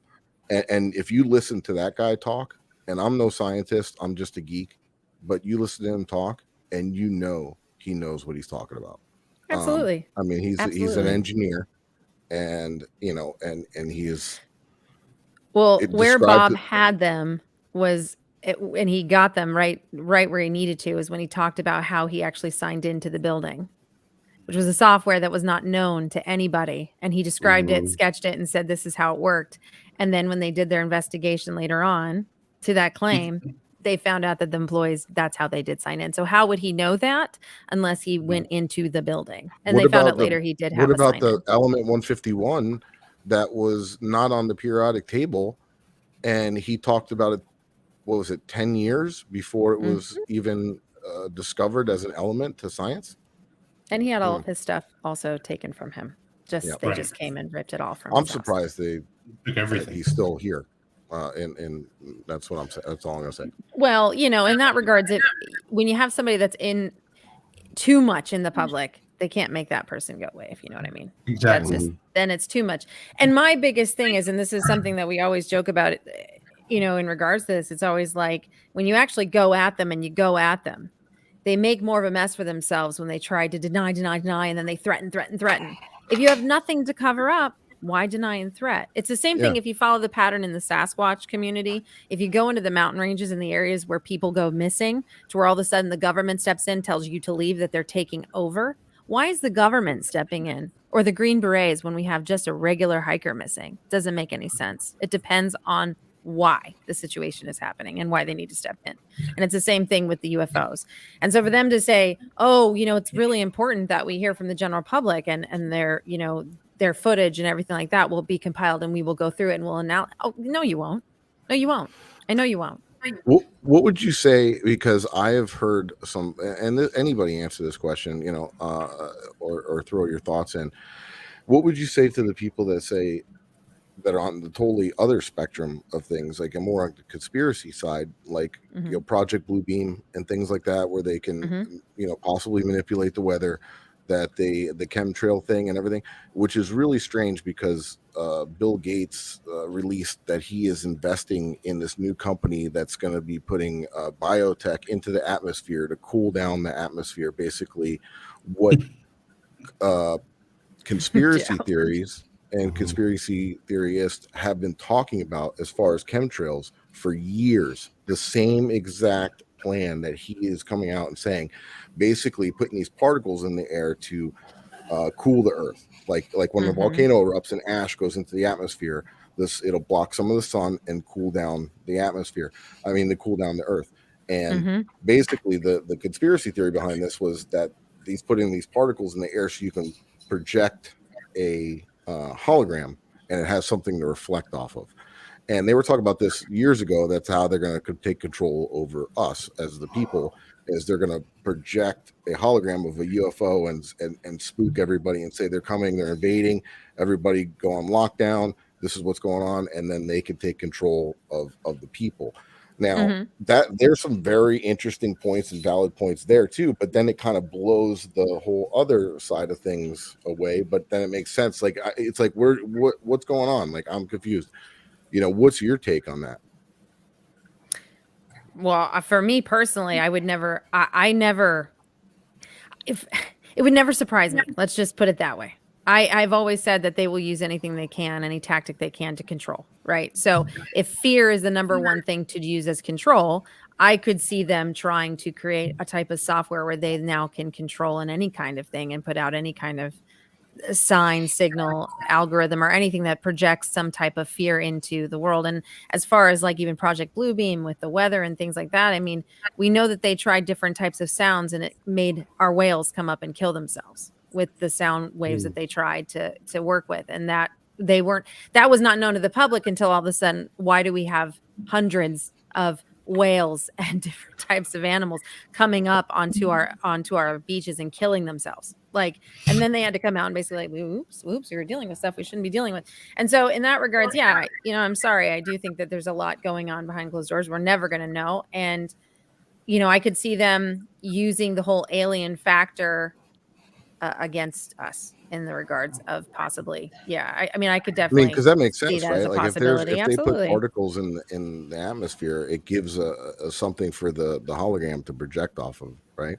if you listen to that guy talk, and I'm no scientist, I'm just a geek, but you listen to him talk, and you know he knows what he's talking about. Absolutely. I mean, he's an engineer. And you know, and he is where Bob had them was and he got them right where he needed to, is when he talked about how he actually signed into the building, which was a software that was not known to anybody. And he described it, sketched it, and said, this is how it worked. And then when they did their investigation later on to that claim, they found out that the employees, that's how they did sign in. So how would he know that unless he went into the building? And they found out later he did have a sign in. What about the element 151 that was not on the periodic table? And he talked about it, what was it, 10 years before it was even discovered as an element to science? And he had all of his stuff also taken from him. They just came and ripped it all from him. I'm surprised they took everything. He's still here. And that's what I'm saying. That's all I'm gonna say. Well, in that regards, when you have somebody that's in too much in the public, they can't make that person go away, if you know what I mean. Exactly. Then it's too much. And my biggest thing is, and this is something that we always joke about, in regards to this, it's always like when you actually go at them, they make more of a mess for themselves when they try to deny, and then they threaten. If you have nothing to cover up, why deny and threat? It's the same thing if you follow the pattern in the Sasquatch community. If you go into the mountain ranges in the areas where people go missing, to where all of a sudden the government steps in, tells you to leave, that they're taking over. Why is the government stepping in? Or the Green Berets when we have just a regular hiker missing? Doesn't make any sense. It depends on why the situation is happening and why they need to step in. And it's the same thing with the UFOs. And so for them to say, oh, it's really important that we hear from the general public and their footage and everything like that will be compiled and we will go through it and we'll announce. Oh, no, you won't. No, you won't. I know you won't. What would you say? Because I have heard some, and anybody answer this question, or throw your thoughts in. What would you say to the people that say, that are on the totally other spectrum of things, like a more on the conspiracy side, like Project Bluebeam and things like that, where they can possibly manipulate the weather, that the chemtrail thing and everything, which is really strange because Bill Gates released that he is investing in this new company that's going to be putting biotech into the atmosphere to cool down the atmosphere. Basically, what conspiracy theories and conspiracy theorists have been talking about as far as chemtrails for years. The same exact plan that he is coming out and saying, basically putting these particles in the air to cool the earth. Like when the volcano erupts and ash goes into the atmosphere, it'll block some of the sun and cool down the atmosphere. To cool down the earth. And basically the conspiracy theory behind this was that he's putting these particles in the air so you can project a hologram and it has something to reflect off of. And they were talking about this years ago. That's how they're going to take control over us as the people, is they're going to project a hologram of a UFO and spook everybody and say they're coming, they're invading, everybody go on lockdown, this is what's going on, and then they can take control of the people. Now that there's some very interesting points and valid points there too, but then it kind of blows the whole other side of things away. But then it makes sense. Like it's like what's going on? Like I'm confused. What's your take on that? Well, for me personally, I would never. If it would never surprise me. Let's just put it that way. I've always said that they will use anything they can, any tactic they can to control, right? So if fear is the number one thing to use as control, I could see them trying to create a type of software where they now can control in any kind of thing and put out any kind of sign, signal, algorithm, or anything that projects some type of fear into the world. And as far as like even Project Bluebeam with the weather and things like that, we know that they tried different types of sounds and it made our whales come up and kill themselves with the sound waves that they tried to work with. And that was not known to the public until all of a sudden, why do we have hundreds of whales and different types of animals coming up onto our beaches and killing themselves? And then they had to come out and basically oops, we were dealing with stuff we shouldn't be dealing with. And so in that regards, I'm sorry. I do think that there's a lot going on behind closed doors. We're never going to know. And, I could see them using the whole alien factor against us in the regards of possibly, I could definitely, because that makes sense, that right? Like if they put particles in the atmosphere, it gives a something for the hologram to project off of, right?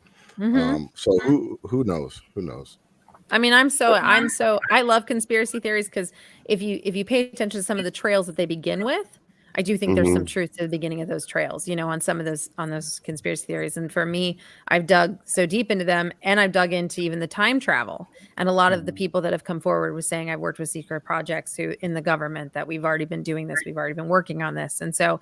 So who knows? I love conspiracy theories because if you pay attention to some of the trails that they begin with, I do think there's some truth to the beginning of those trails, you know, on some of those conspiracy theories. And for me, I've dug so deep into them, and I've dug into even the time travel. And a lot of the people that have come forward was saying, I've worked with secret projects in the government, that we've already been doing this. We've already been working on this. And so,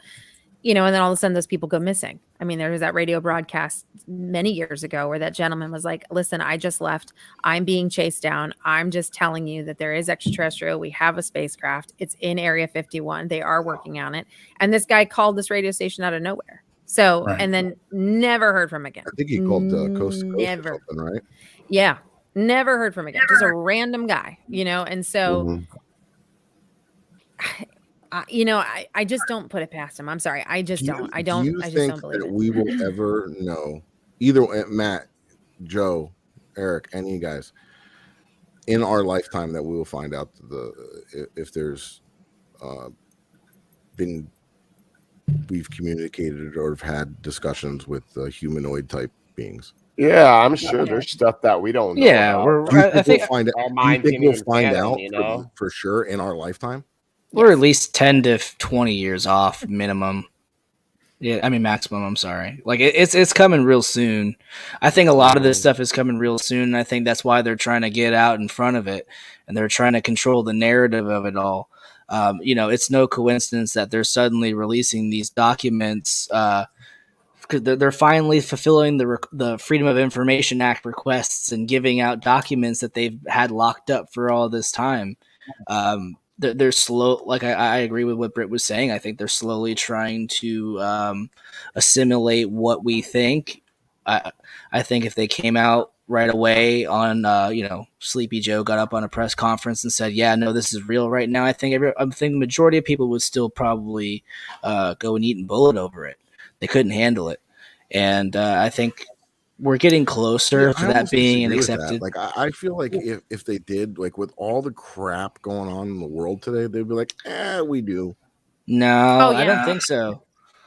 you know, and then all of a sudden those people go missing. I mean, there was that radio broadcast many years ago where that gentleman was like, listen, I just left. I'm being chased down. I'm just telling you that there is extraterrestrial. We have a spacecraft. It's in Area 51. They are working on it. And this guy called this radio station out of nowhere. So, and then never heard from him again. I think he called Coast to Coast or something, right? Yeah. Never heard from him again. Just a random guy, you know? And so, you know, I just don't put it past him. I'm sorry. I just don't. I just don't believe that it. We will ever know, either Matt, Joe, Eric, any of you guys, in our lifetime, that we will find out if there's we've communicated or have had discussions with humanoid type beings. Yeah, I'm sure there's stuff that we don't know. Yeah, about. I think we'll find out, you know? for sure in our lifetime. We're at least 10 to 20 years off minimum. Yeah, I mean maximum. I'm sorry. Like it's coming real soon. I think a lot of this stuff is coming real soon, and I think that's why they're trying to get out in front of it, and they're trying to control the narrative of it all. You know, it's no coincidence that they're suddenly releasing these documents because they're finally fulfilling the Freedom of Information Act requests and giving out documents that they've had locked up for all this time. They're slow. Like I agree with what Brit was saying. I think they're slowly trying to assimilate what we think. I think if they came out right away on, you know, Sleepy Joe got up on a press conference and said, "Yeah, no, this is real right now." I think the majority of people would still probably go and eat and bullet over it. They couldn't handle it, and I think we're getting closer to that being an accepted. Like I feel like if they did, like with all the crap going on in the world today, they'd be like, we do. No, I don't think so.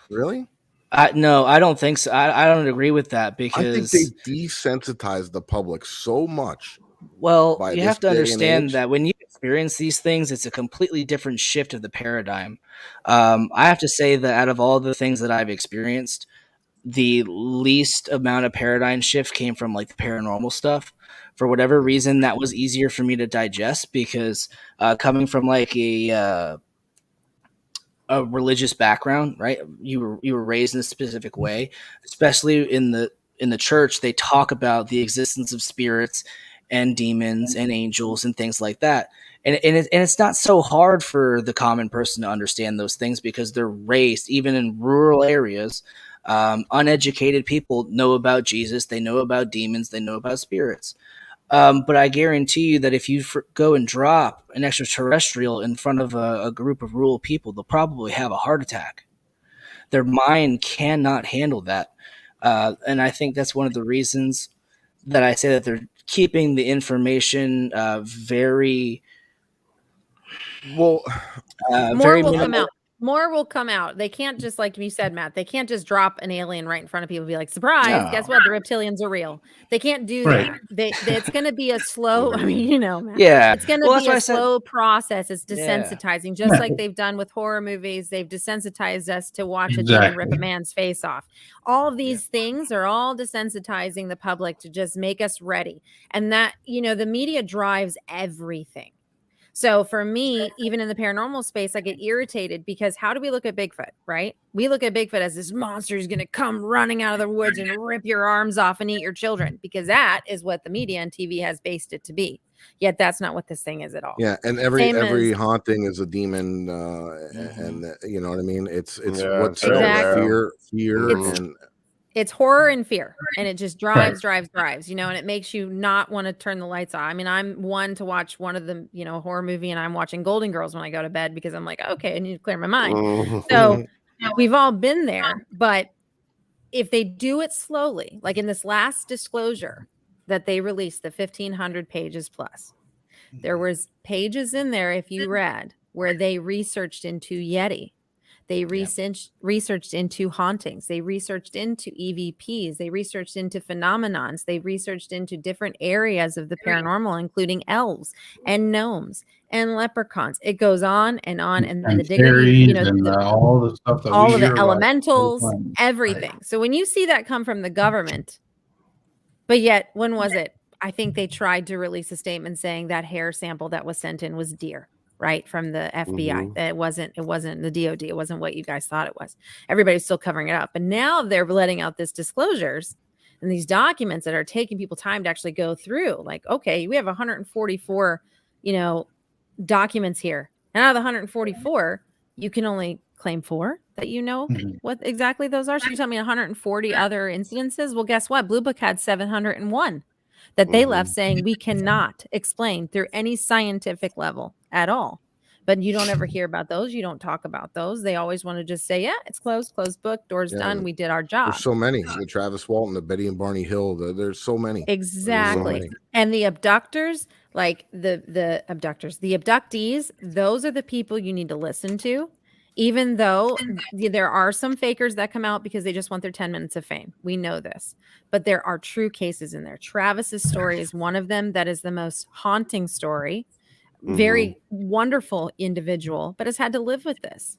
Really? No, I don't think so. I don't agree with that because I think they desensitize the public so much. Well, you have to understand that when you experience these things, it's a completely different shift of the paradigm. I have to say that out of all the things that I've experienced, the least amount of paradigm shift came from like the paranormal stuff. For whatever reason, that was easier for me to digest because coming from like a religious background, right? You were raised in a specific way, especially in the church. They talk about the existence of spirits and demons and angels and things like that. And it's not so hard for the common person to understand those things because they're raised, even in rural areas. Uneducated people know about Jesus. They know about demons. They know about spirits. But I guarantee you that if you go and drop an extraterrestrial in front of a group of rural people, they'll probably have a heart attack. Their mind cannot handle that. And I think that's one of the reasons that I say that they're keeping the information very well. More will come out. More will come out. They can't just, like you said, Matt, they can't just drop an alien right in front of people and be like, surprise, guess what? The reptilians are real. They can't do that. It's going to be a slow, I mean, you know, Matt, it's going to be a slow process. It's desensitizing, just like they've done with horror movies. They've desensitized us to watch a demon rip a man's face off. All of these things are all desensitizing the public to just make us ready. And that, you know, the media drives everything. So for me, even in the paranormal space, I get irritated because how do we look at Bigfoot, right? We look at Bigfoot as this monster is going to come running out of the woods and rip your arms off and eat your children, because that is what the media and TV has based it to be. Yet that's not what this thing is at all. Yeah, and every haunting is a demon, and you know what I mean? It's what's fear and... It's horror and fear, and it just drives, you know, and it makes you not want to turn the lights on. I mean, I'm one to watch one of the, you know, horror movie, and I'm watching Golden Girls when I go to bed because I'm like, okay, I need to clear my mind. So we've all been there, but if they do it slowly, like in this last disclosure that they released, the 1,500 pages plus, there was pages in there, if you read, where they researched into Yeti. They researched into hauntings. They researched into EVPs. They researched into phenomenons. They researched into different areas of the paranormal, including elves and gnomes and leprechauns. It goes on. And then the dignity, and all the stuff that all we of the hear about elementals, everything. Right. So when you see that come from the government, but yet, when was it? I think they tried to release a statement saying that hair sample that was sent in was deer, right, from the FBI. That it wasn't the DOD. It wasn't what you guys thought it was. Everybody's still covering it up. And now they're letting out this disclosures and these documents that are taking people time to actually go through. Like, okay, we have 144, documents here. And out of the 144, you can only claim 4 that what exactly those are. So you tell me 140 other incidences. Well, guess what? Blue Book had 701 that they left saying we cannot explain through any scientific level at all. But you don't ever hear about those. You don't talk about those. They always want to just say, yeah, it's closed book, doors done. We did our job. There's so many. The Travis Walton, the Betty and Barney Hill. There's so many. Exactly. So many. And the abductors, like the abductees, those are the people you need to listen to. Even though there are some fakers that come out because they just want their 10 minutes of fame. We know this. But there are true cases in there. Travis's story is one of them that is the most haunting story. Very wonderful individual, but has had to live with this.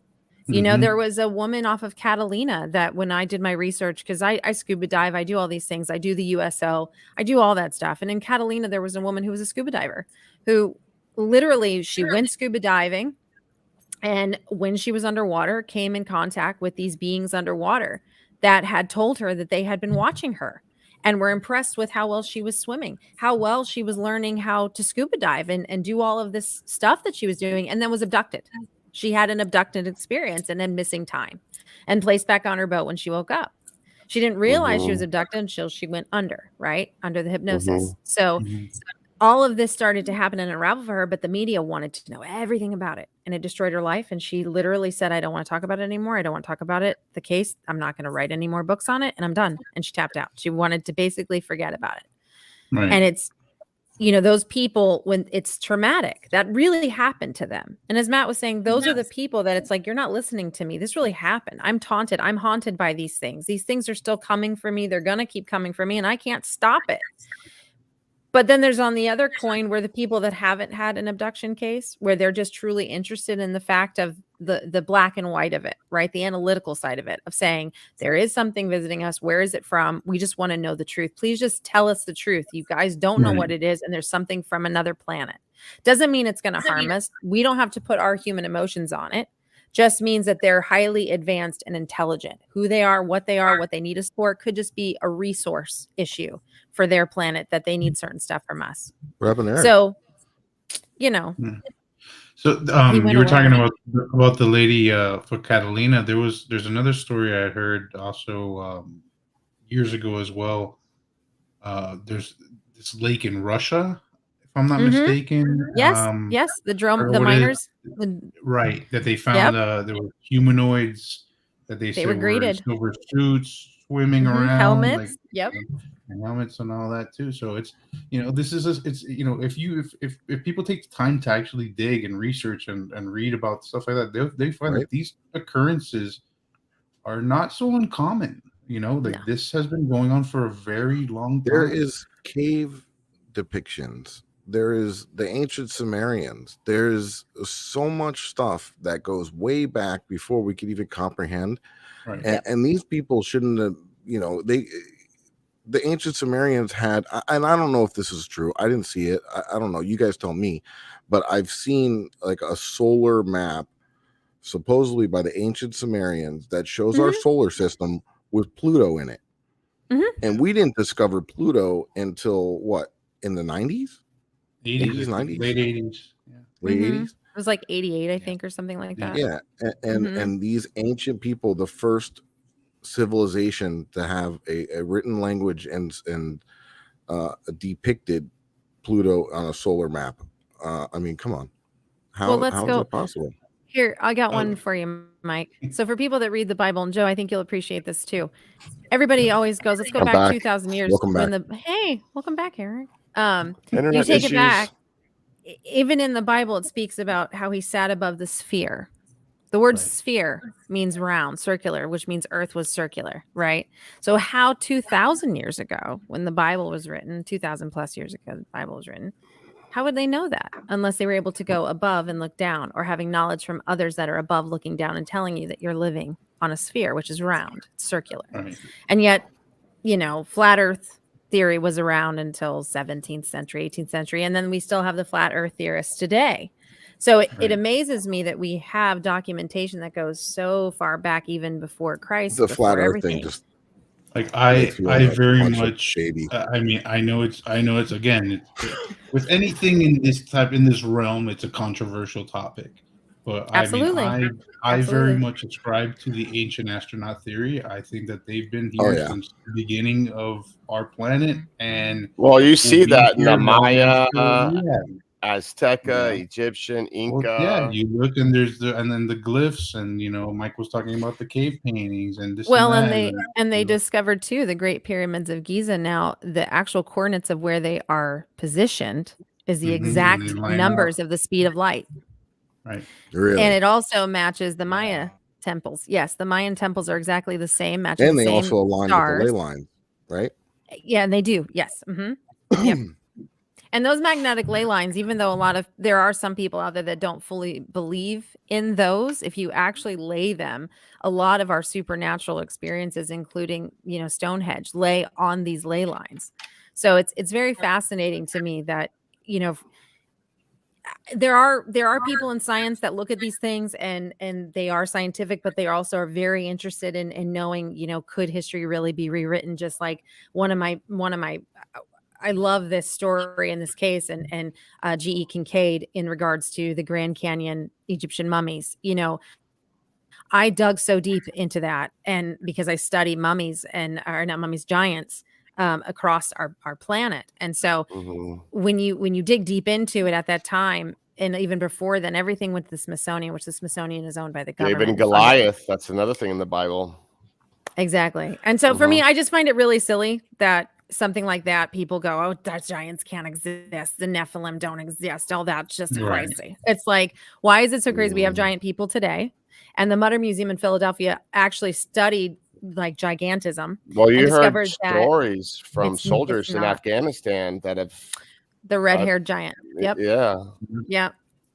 There was a woman off of Catalina that when I did my research, because I scuba dive, I do all these things. I do the USO, I do all that stuff. And in Catalina, there was a woman who was a scuba diver who literally, she went scuba diving. And when she was underwater, came in contact with these beings underwater that had told her that they had been watching her and were impressed with how well she was swimming, how well she was learning how to scuba dive and do all of this stuff that she was doing, and then was abducted. She had an abducted experience and then missing time and placed back on her boat when she woke up. She didn't realize she was abducted until she went under the hypnosis. So all of this started to happen and unravel for her, but the media wanted to know everything about it, and it destroyed her life. And she literally said, I don't want to talk about it anymore. I don't want to talk about it. The case, I'm not going to write any more books on it, and I'm done. And she tapped out. She wanted to basically forget about it. Right. And it's, those people, when it's traumatic, that really happened to them. And as Matt was saying, those are the people that it's like, you're not listening to me. This really happened. I'm taunted. I'm haunted by these things. These things are still coming for me. They're going to keep coming for me, and I can't stop it. But then there's on the other coin where the people that haven't had an abduction case, where they're just truly interested in the fact of the black and white of it, right? The analytical side of it, of saying there is something visiting us. Where is it from? We just want to know the truth. Please just tell us the truth. You guys don't know what it is. And there's something from another planet. Doesn't mean it's going to harm us. We don't have to put our human emotions on it. Just means that they're highly advanced and intelligent. Who they are, what they need us for, could just be a resource issue for their planet that they need certain stuff from us. So, So you were talking about the lady for Catalina. There's another story I heard also years ago as well. There's this lake in Russia, if I'm not mistaken. Yes, the miners. Right, that they found there were humanoids that they said were greeted. Silver suits swimming around, helmets, and helmets and all that too. So it's this is if people take the time to actually dig and research and read about stuff like that, they find that these occurrences are not so uncommon. This has been going on for a very long time. There is cave depictions. There is the ancient Sumerians. There's so much stuff that goes way back before we could even comprehend. Right. And these people shouldn't have, the ancient Sumerians had, and I don't know if this is true. I didn't see it. I don't know. You guys tell me. But I've seen like a solar map, supposedly by the ancient Sumerians, that shows our solar system with Pluto in it. And we didn't discover Pluto until what, in the 90s? 80s, 90s? Late 80s. Yeah. Late 80s? It was like 88, I think, or something like that. Yeah. And these ancient people, the first civilization to have a written language and depicted Pluto on a solar map. I mean, come on. How is that possible? Here, I got one for you, Mike. So for people that read the Bible, and Joe, I think you'll appreciate this too. Everybody always goes, let's go back 2,000 years. Welcome back. Hey, welcome back, Eric. You take it back. Even in the Bible, it speaks about how he sat above the sphere, The word Right. sphere means round, circular, which means Earth was circular, right? So how 2,000 years ago, when the Bible was written, 2,000 plus years ago, the Bible was written, how would they know that unless they were able to go above and look down, or having knowledge from others that are above looking down and telling you that you're living on a sphere, which is round, circular. Right. And yet, flat Earth theory was around until 17th century, 18th century. And then we still have the flat Earth theorists today. So it amazes me that we have documentation that goes so far back, even before Christ, The before flat Earth everything. thing just Like I makes me wanna very punch a much baby. I mean I know it's again with anything in this realm, it's a controversial topic. But Absolutely. I mean I Absolutely. very much subscribe to the ancient astronaut theory. I think that they've been Oh, here yeah. since the beginning of our planet, and Well, you will see be that in the here long Maya, after- yeah. Azteca, Yeah. Egyptian, Well, Inca. yeah, you look and and then the glyphs, and Mike was talking about the cave paintings and this Well, and and that. they discovered too the Great Pyramids of Giza. Now, the actual coordinates of where they are positioned is the Mhm, exact and they line numbers up. of the speed of light. Right. Really. And it also matches the Maya temples. Yes, the Mayan temples are exactly the same, matching And the they same also align with the ley stars. lines, right? Yeah, and they do. Yes. Yep. And those magnetic ley lines, even though there are some people out there that don't fully believe in those, if you actually lay them, a lot of our supernatural experiences, including, Stonehenge, lay on these ley lines. So it's very fascinating to me that, there are people in science that look at these things and they are scientific, but they also are very interested in knowing, could history really be rewritten? Just like one of my I love this story in this case, and G.E. Kincaid in regards to the Grand Canyon Egyptian mummies. I dug so deep into that, and because I study mummies or not mummies, giants across our planet, and so Mhm. when you dig deep into it at that time, and even before then, everything went to the Smithsonian, which the Smithsonian is owned by the government. David and and funded. Goliath. That's another thing in the Bible. Exactly. And so for me, I just find it really silly that something like that, people go, oh, that giants can't exist. The Nephilim don't exist. All that's just Right. crazy. It's like, why is it so crazy? We have giant people today. And the Mutter Museum in Philadelphia actually studied like gigantism. Well, and you heard discovered that stories from it's soldiers in not Afghanistan that have. the red-haired giant. Yep. Yeah. Yeah.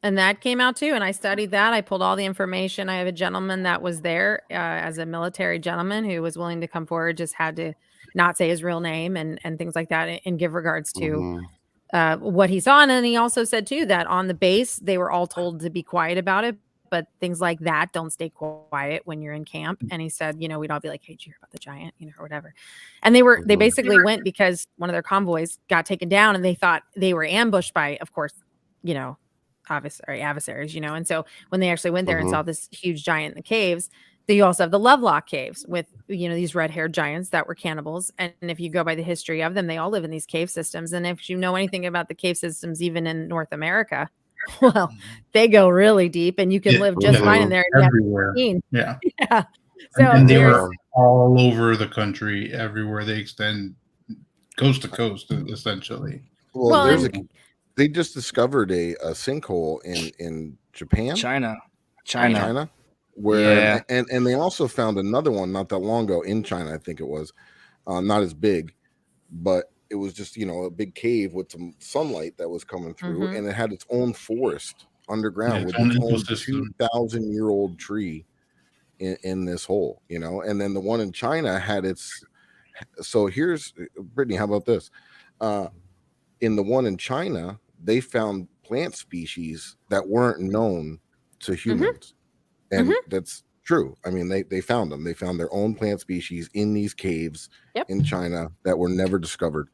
And that came out too. And I studied that. I pulled all the information. I have a gentleman that was there as a military gentleman who was willing to come forward, just had to not say his real name and things like that, and give regards to what he saw. And then he also said too that on the base, they were all told to be quiet about it. But things like that, don't stay quiet when you're in camp. And he said, we'd all be like, hey, did you hear about the giant, or whatever. And they basically went because one of their convoys got taken down, and they thought they were ambushed by, of course, adversaries, and so when they actually went there and saw this huge giant in the caves, they also have the Lovelock caves with these red-haired giants that were cannibals. And if you go by the history of them, they all live in these cave systems. And if you know anything about the cave systems, even in North America, well, they go really deep, and you can live just fine in there everywhere. Yeah. So and they there's were all over the country, everywhere. They extend coast to coast, essentially. Well, they just discovered a sinkhole in Japan, China, where and they also found another one not that long ago in China. I think it was not as big, but it was just a big cave with some sunlight that was coming through, and it had its own forest underground with its own 2,000-year-old tree in this hole, and then the one in China had its. So here's Brittany. How about this? In the one in China, they found plant species that weren't known to humans. And that's true. I mean, they found them. They found their own plant species in these caves in China that were never discovered.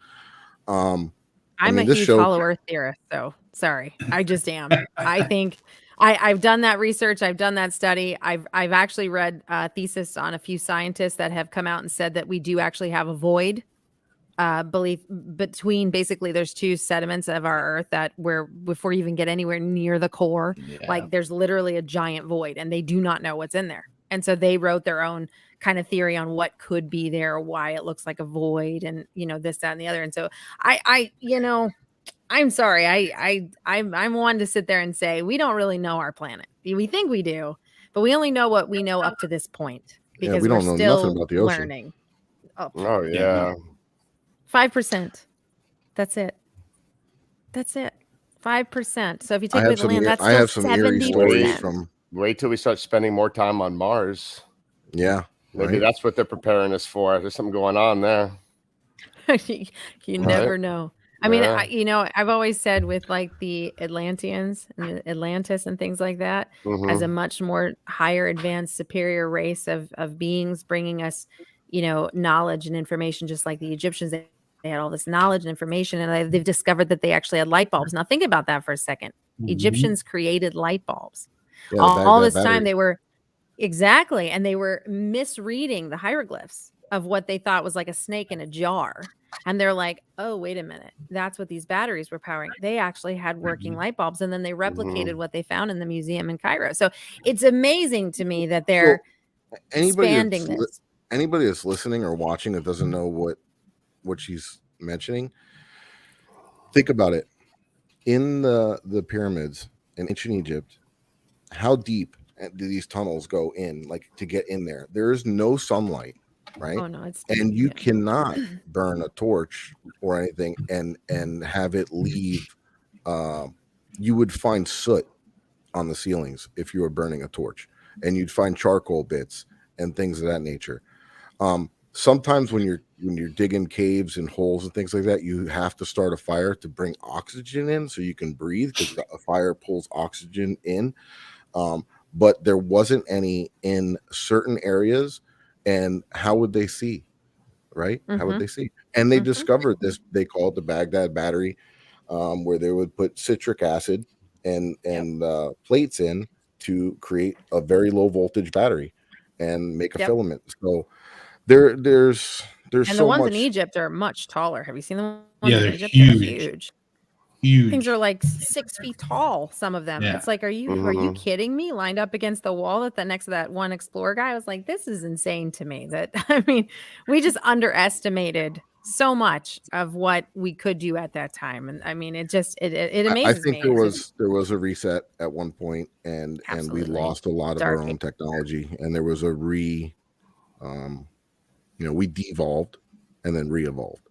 I'm a huge Hollow Earth theorist, so sorry. I just am. I think I've done that research. I've done that study. I've actually read a thesis on a few scientists that have come out and said that we do actually have a void belief between, basically there's two sediments of our earth that before you even get anywhere near the core, like there's literally a giant void, and they do not know what's in there. And so they wrote their own kind of theory on what could be there, why it looks like a void, and this, that, and the other. And so I'm sorry. I'm one to sit there and say we don't really know our planet. We think we do, but we only know what we know up to this point because we don't we're know still nothing about the ocean. learning. Oh yeah. 5%. That's it. 5%. So if you take I away have the some land, that's I still have some eerie 70%. stories from. Wait till we start spending more time on Mars. Yeah, Maybe right? that's what they're preparing us for. There's something going on there. You never know. I mean, Yeah. I've always said with like the Atlanteans and the Atlantis and things like that, as a much more higher advanced superior race of beings bringing us, knowledge and information, just like the Egyptians. They had all this knowledge and information, and they've discovered that they actually had light bulbs. Now think about that for a second. Egyptians created light bulbs. Yeah, all this battery. time they were exactly, and they were misreading the hieroglyphs of what they thought was like a snake in a jar. And they're like, oh, wait a minute. That's what these batteries were powering. They actually had working light bulbs. And then they replicated what they found in the museum in Cairo. So it's amazing to me that they're expanding this. Anybody that's listening or watching that doesn't know what she's mentioning, think about it. In the pyramids in ancient Egypt, how deep do these tunnels go in, like to get in there? There is no sunlight. Right. Oh no, it's and you cannot burn a torch or anything and have it leave. You would find soot on the ceilings if you were burning a torch, and you'd find charcoal bits and things of that nature. Sometimes when you're digging caves and holes and things like that, you have to start a fire to bring oxygen in so you can breathe, because a fire pulls oxygen in. But there wasn't any in certain areas. And how would they see? Right? How would they see? And they discovered this. They call it the Baghdad battery, where they would put citric acid and plates in to create a very low voltage battery and make a filament. So there's and so the ones much. in Egypt are much taller. Have you seen the ones Yeah, in they're Egypt? huge. Huge. Things are like 6 feet tall. Some of them. Yeah. It's like, are you kidding me? Lined up against the wall next to that one explorer guy. I was like, this is insane to me. We just underestimated so much of what we could do at that time. And I mean, it amazes me. I think there was a reset at one point, and we lost a lot of our own technology, and there was a we devolved and then re-evolved.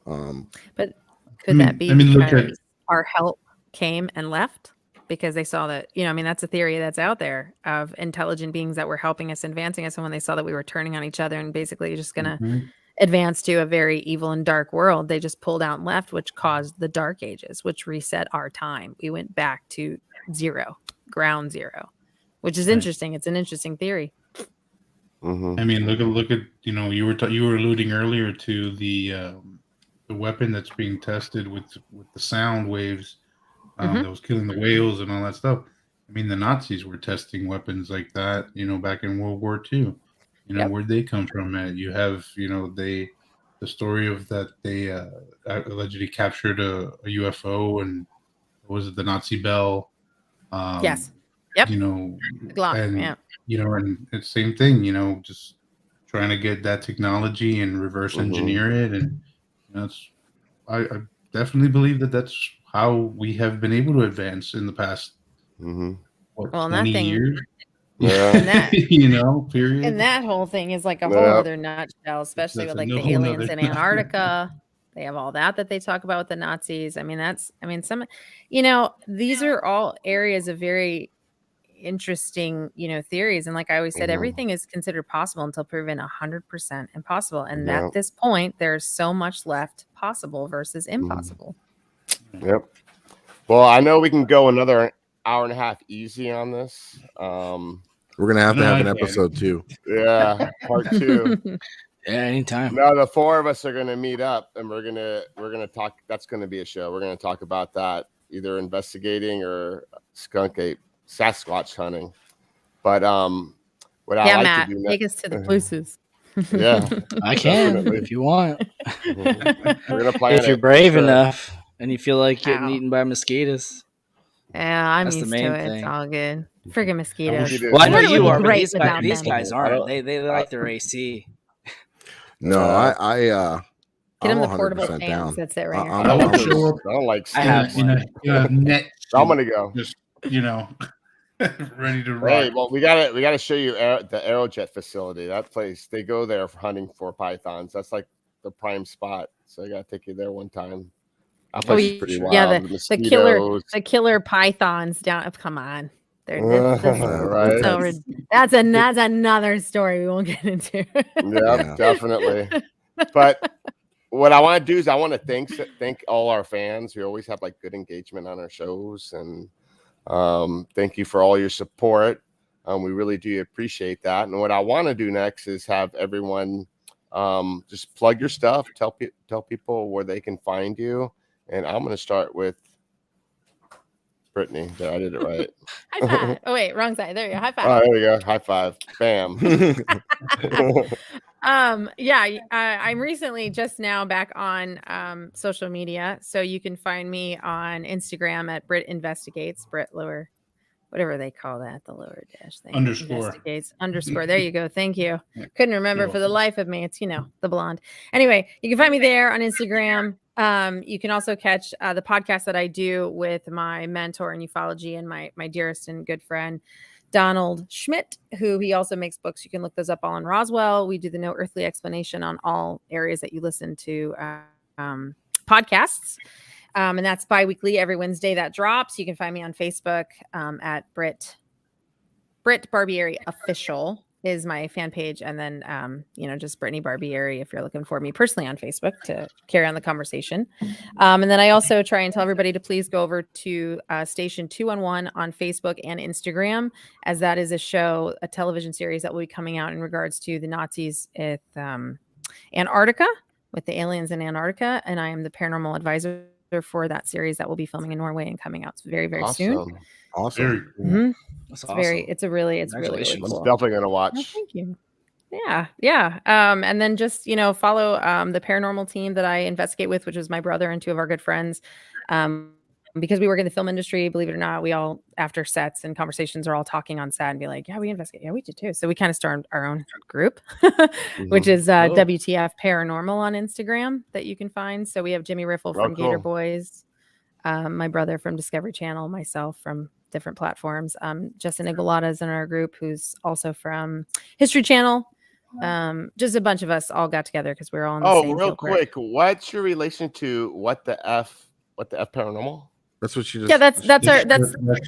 But could that be look at our help came and left because they saw that, that's a theory that's out there of intelligent beings that were helping us, advancing us. And when they saw that we were turning on each other and basically just going to advance to a very evil and dark world, they just pulled out and left, which caused the Dark Ages, which reset our time. We went back to ground zero, which is interesting. It's an interesting theory. I mean, look at you were alluding earlier to the weapon that's being tested with the sound waves that was killing the whales and all that stuff. I mean, the Nazis were testing weapons like that, back in World War II. Where'd they come from? You have, the story of that they allegedly captured a UFO, and was it the Nazi Bell? Yes. Yep. Glock, and and it's the same thing. Just trying to get that technology and reverse engineer it, and I definitely believe that's how we have been able to advance in the past 20 years. Yeah. Period. And that whole thing is like a whole other nutshell, especially with like the aliens in Antarctica. They have all that they talk about with the Nazis. These are all areas of very interesting, theories. And like I always said, everything is considered possible until proven 100% impossible. And at this point, there's so much left possible versus impossible. Yep. Well, I know we can go another hour and a half easy on this. We're gonna have to have an episode 2. Yeah, part 2. Yeah, anytime. No, the 4 of us are gonna meet up, and we're gonna talk. That's gonna be a show. We're gonna talk about that, either investigating or skunk ape Sasquatch hunting. But what I like Matt, to do take us to the places. Yeah, I can if you want. We're gonna plan if you're brave enough and you feel like getting eaten by mosquitoes. Yeah, I'm That's used the main to it. thing. It's all good. Friggin' mosquitoes. Well, I know you are, but great these guys aren't. They like their AC. No, I get them I'm the portable 100% fans. down. That's it right I don't like. I have net. I'm gonna go. Just ready to rock. Hey, well, we gotta show you the Aerojet facility. That place, they go there for hunting for pythons. That's like the prime spot. So I gotta take you there one time. That place is pretty wild. Yeah, Mosquitoes. the killer pythons down. Come on, Right. that's another story we won't get into. Yeah, definitely. But what I want to do is I want to thank all our fans. We always have like good engagement on our shows, and thank you for all your support. We really do appreciate that. And what I want to do next is have everyone just plug your stuff, tell people where they can find you. And I'm going to start with Brittany. I did it right. High five. Oh wait, wrong side. There you go. High five. Oh, there we go. High five. Bam. I'm recently just now back on social media, so you can find me on Instagram at Brit Investigates, Brit lower, whatever they call that, the lower dash thing. Investigates _. There you go. Thank you. Couldn't remember for the life of me. It's the blonde. Anyway, you can find me there on Instagram. You can also catch the podcast that I do with my mentor in ufology and my dearest and good friend Donald Schmidt, who he also makes books. You can look those up all on Roswell. We do the No Earthly Explanation on all areas that you listen to podcasts. And that's bi-weekly every Wednesday that drops. You can find me on Facebook at Brit Barbieri Official is my fan page. And then, just Brittany Barbieri if you're looking for me personally on Facebook to carry on the conversation. And then I also try and tell everybody to please go over to Station 211 on Facebook and Instagram, as that is a television series that will be coming out in regards to the Nazis at Antarctica, with the aliens in Antarctica. And I am the paranormal advisor for that series that will be filming in Norway and coming out very, very soon. Awesome. Very cool. Mm-hmm. That's It's really cool. I'm definitely gonna watch. Oh, thank you. Yeah. And then just follow the paranormal team that I investigate with, which is my brother and two of our good friends. Because we work in the film industry, believe it or not, we all, after sets and conversations, are all talking on set and be like, yeah, we investigate. Yeah, we did too. So we kind of started our own group, which is WTF Paranormal on Instagram that you can find. So we have Jimmy Riffle from Gator Boys, my brother from Discovery Channel, myself from different platforms. Justin Igualada is in our group, who's also from History Channel. Just a bunch of us all got together because we're all in the same real field quick. What's your relation to What the F Paranormal? That's what you just. Yeah, that's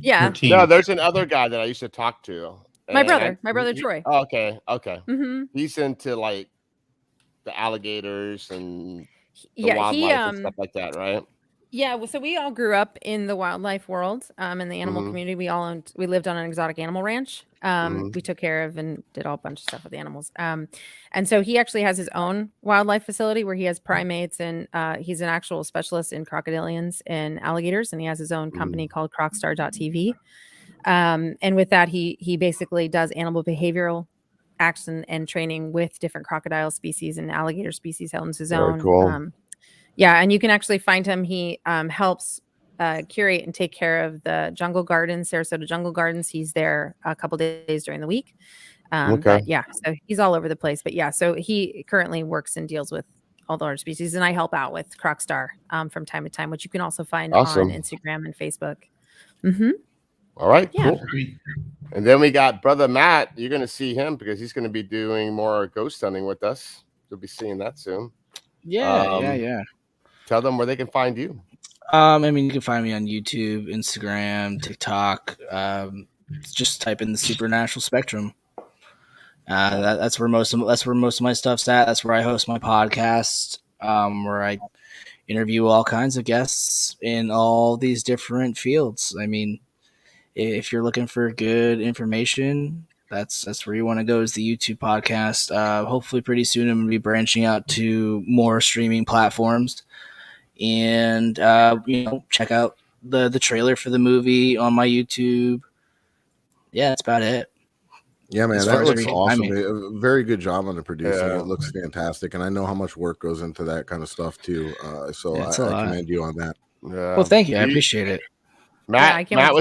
yeah. No, there's another guy that I used to talk to. My brother Troy. Oh, okay. Mm-hmm. He's into like the alligators and the wildlife and stuff like that, right? Yeah, so we all grew up in the wildlife world, in the animal community. We lived on an exotic animal ranch. We took care of and did all a bunch of stuff with the animals. And so he actually has his own wildlife facility where he has primates, and he's an actual specialist in crocodilians and alligators, and he has his own company called crocstar.tv. And with that, he basically does animal behavioral action and training with different crocodile species and alligator species. He owns his own. Cool. Yeah, and you can actually find him. He helps curate and take care of the Jungle Gardens, Sarasota Jungle Gardens. He's there a couple days during the week. But yeah, so he's all over the place. But yeah, so he currently works and deals with all the large species, and I help out with Crocstar from time to time, which you can also find on Instagram and Facebook. Mm-hmm. All right, cool. And then we got Brother Matt. You're going to see him because he's going to be doing more ghost hunting with us. You'll be seeing that soon. Yeah. Tell them where they can find you. You can find me on YouTube, Instagram, TikTok. Just type in the Supernatural Spectrum. That's where most of my stuff's at. That's where I host my podcast, where I interview all kinds of guests in all these different fields. I mean, if you're looking for good information, that's where you want to go, is the YouTube podcast. Hopefully pretty soon I'm going to be branching out to more streaming platforms. And check out the trailer for the movie on my YouTube. Yeah, that's about it. Yeah, man, that looks awesome. A very good job on the producing. It looks fantastic, and I know how much work goes into that kind of stuff too. So I commend you on that. Yeah. Well, thank you. I appreciate it. Matt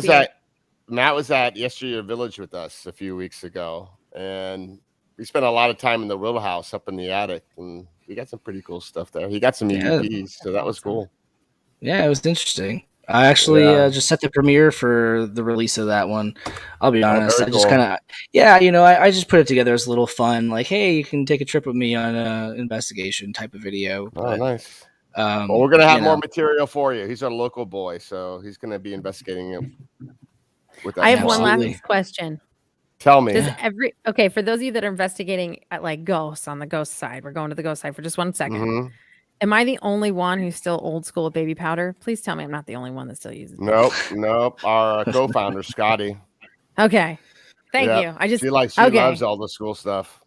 was at Yesteryear Village with us a few weeks ago, and we spent a lot of time in the row house up in the attic, and we got some pretty cool stuff there. He got some UAPs, so that was cool. Yeah, it was interesting. I actually just set the premiere for the release of that one. I'll be honest. I just kind of, I just put it together as a little fun, like, hey, you can take a trip with me on an investigation type of video. Oh, nice. Well, we're going to have more material for you. He's our local boy, so he's going to be investigating it with us. I have one last question. Tell me. For those of you that are investigating at like ghosts on the ghost side, we're going to the ghost side for just 1 second. Mm-hmm. Am I the only one who's still old school with baby powder? Please tell me I'm not the only one that still uses it. Nope. Our co-founder, Scotty. Okay. Thank you. She loves all the school stuff.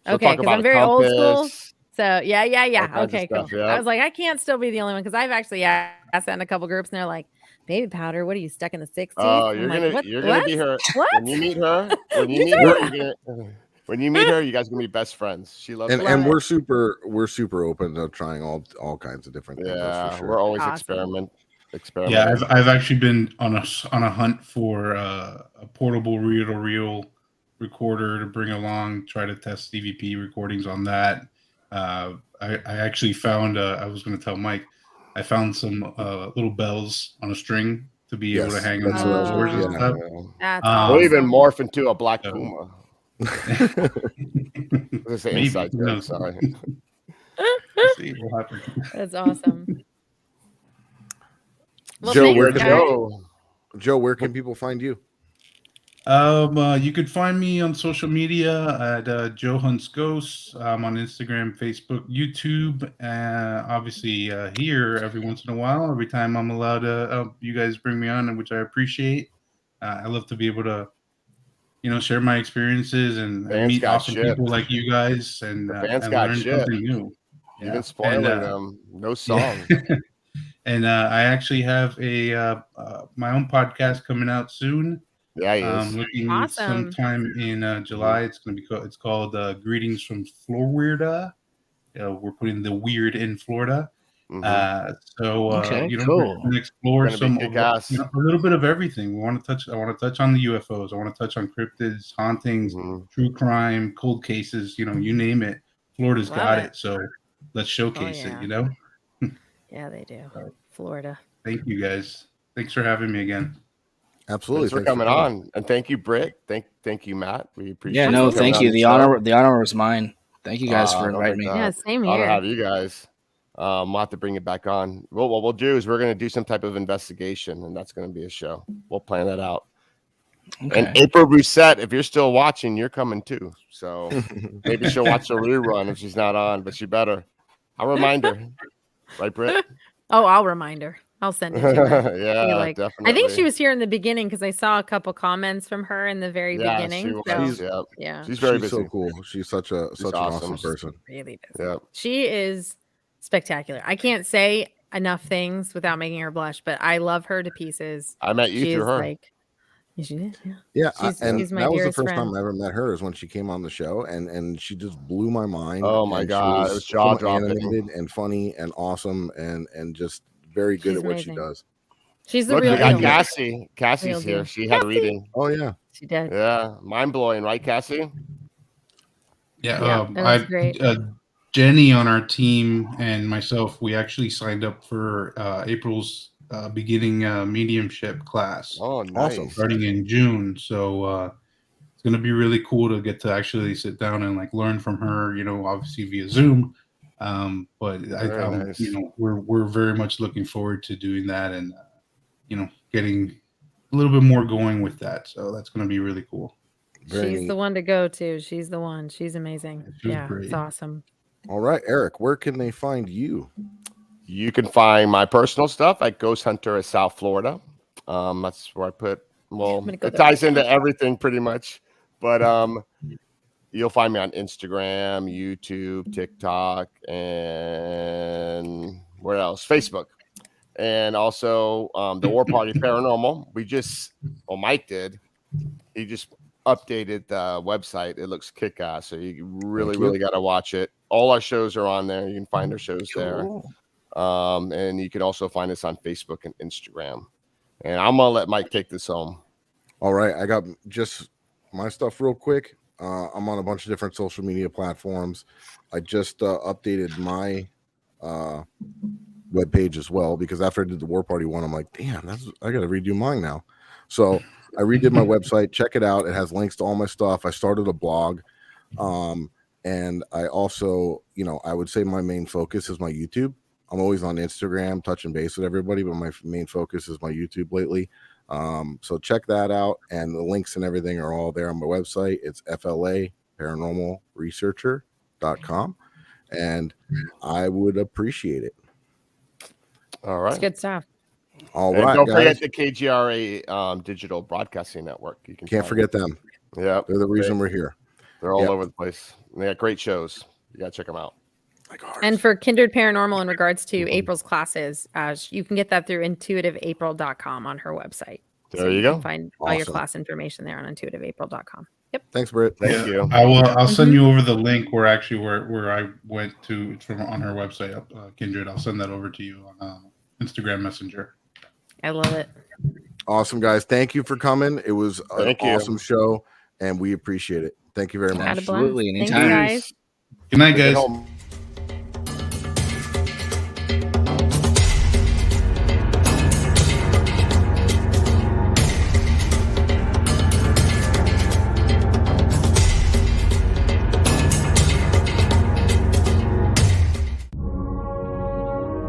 She'll talk about I'm very old school. So yeah. Okay, cool. Stuff, I was like, I can't still be the only one because I've actually asked that in a couple groups and they're like, baby powder, what are you stuck in the 60s? Oh, you're gonna be her. What? When you meet her, when you meet her, you guys are gonna be best friends. She loves it. And we're super open to trying all kinds of different things. Yeah, we're always experimenting. Yeah, I've actually been on a hunt for a portable reel-to-reel recorder to bring along, try to test CVP recordings on that. I actually found I was going to tell Mike, I found some little bells on a string to be able to hang on the doors and stuff. That's awesome. We'll even morph into a black puma. This is an inside joke, sorry. See what happens. That's awesome. Well, Joe, where can people find you? You could find me on social media at Joe Hunts Ghosts. I'm on Instagram, Facebook, YouTube, obviously here every once in a while. Every time I'm allowed to, you guys bring me on, which I appreciate. I love to be able to, share my experiences and meet awesome people like you guys and learn something new. You've been spoiling them. No song. And I actually have my own podcast coming out soon. Yeah, looking sometime in July. It's called Greetings from Florida. We're putting the weird in Florida. Mm-hmm. Cool. We're going to explore a little bit of everything. I want to touch on the UFOs. I want to touch on cryptids, hauntings, true crime, cold cases. You name it. Florida's got it. So let's showcase it. Yeah, they do. Florida. Thank you guys. Thanks for having me again. Absolutely. Thanks for coming on. And thank you, Brit. Thank you, Matt. We appreciate it. Yeah, no, thank you. The honor was mine. Thank you guys for inviting me. Yeah, same here. I'll have you guys. We'll have to bring it back on. What we'll do is we're going to do some type of investigation, and that's going to be a show. We'll plan that out. Okay. And April Rousset, if you're still watching, you're coming too. So maybe she'll watch the rerun if she's not on, but she better. I'll remind her. Right, Brit? Oh, I'll remind her. I'll send it to her. Yeah, definitely. I think she was here in the beginning because I saw a couple comments from her in the very beginning. She's very busy. So cool. She's such an awesome person. She's really busy. Yeah. She is spectacular. I can't say enough things without making her blush, but I love her to pieces. I met you through her. She did, yeah. And that was the first time I ever met her is when she came on the show, and she just blew my mind. Oh my god, it was jaw dropping, animated and funny and awesome and just very good at what she does. She's the real deal. Cassie. Cassie's here. She had a reading. Oh yeah, she did. Yeah, mind blowing, right, Cassie? Yeah, that was great. Jenny on our team and myself, we actually signed up for April's beginning mediumship class. Oh, nice. Awesome. Starting in June. So it's going to be really cool to get to actually sit down and learn from her, obviously via Zoom. But nice. We're very much looking forward to doing that and, getting a little bit more going with that. So that's going to be really cool. She's the one to go to. She's the one. She's amazing. Great. It's awesome. All right, Eric, where can they find you? You can find my personal stuff at Ghost Hunter of South Florida. That's where I put, it ties into everything pretty much. But you'll find me on Instagram, YouTube, TikTok, and where else? Facebook. And also the War Party Paranormal. Mike did. He just updated the website. It looks kick-ass. So you really got to watch it. All our shows are on there. You can find our shows there. And you can also find us on Facebook and Instagram. And I'm gonna let Mike take this home. All right, I got just my stuff real quick. I'm on a bunch of different social media platforms. I just updated my webpage as well, because after I did the War Party one, I'm like, damn, I got to redo mine now. So I redid my website. Check it out. It has links to all my stuff. I started a blog. And I also, I would say my main focus is my YouTube. I'm always on Instagram touching base with everybody, but my main focus is my YouTube lately. So check that out. And the links and everything are all there on my website. It's FLA paranormalresearcher.com. And I would appreciate it. All right. It's good stuff. All and right, don't guys. forget the KGRA Digital Broadcasting Network. You Can't forget them. Yeah, they're the reason we're here. They're all over the place. They got great shows. You gotta check them out. And for Kindred Paranormal, in regards to April's classes, you can get that through intuitiveapril.com on her website. There you go. Can find all your class information there on intuitiveapril.com. Yep. Thanks, Brit. Thank you. I'll send you over the link where I went to. It's from on her website, Kindred. I'll send that over to you on Instagram Messenger. I love it. Awesome, guys. Thank you for coming. It was an awesome show, and we appreciate it. Thank you very much. Absolutely. Anytime. Thank you, guys. Good night, guys.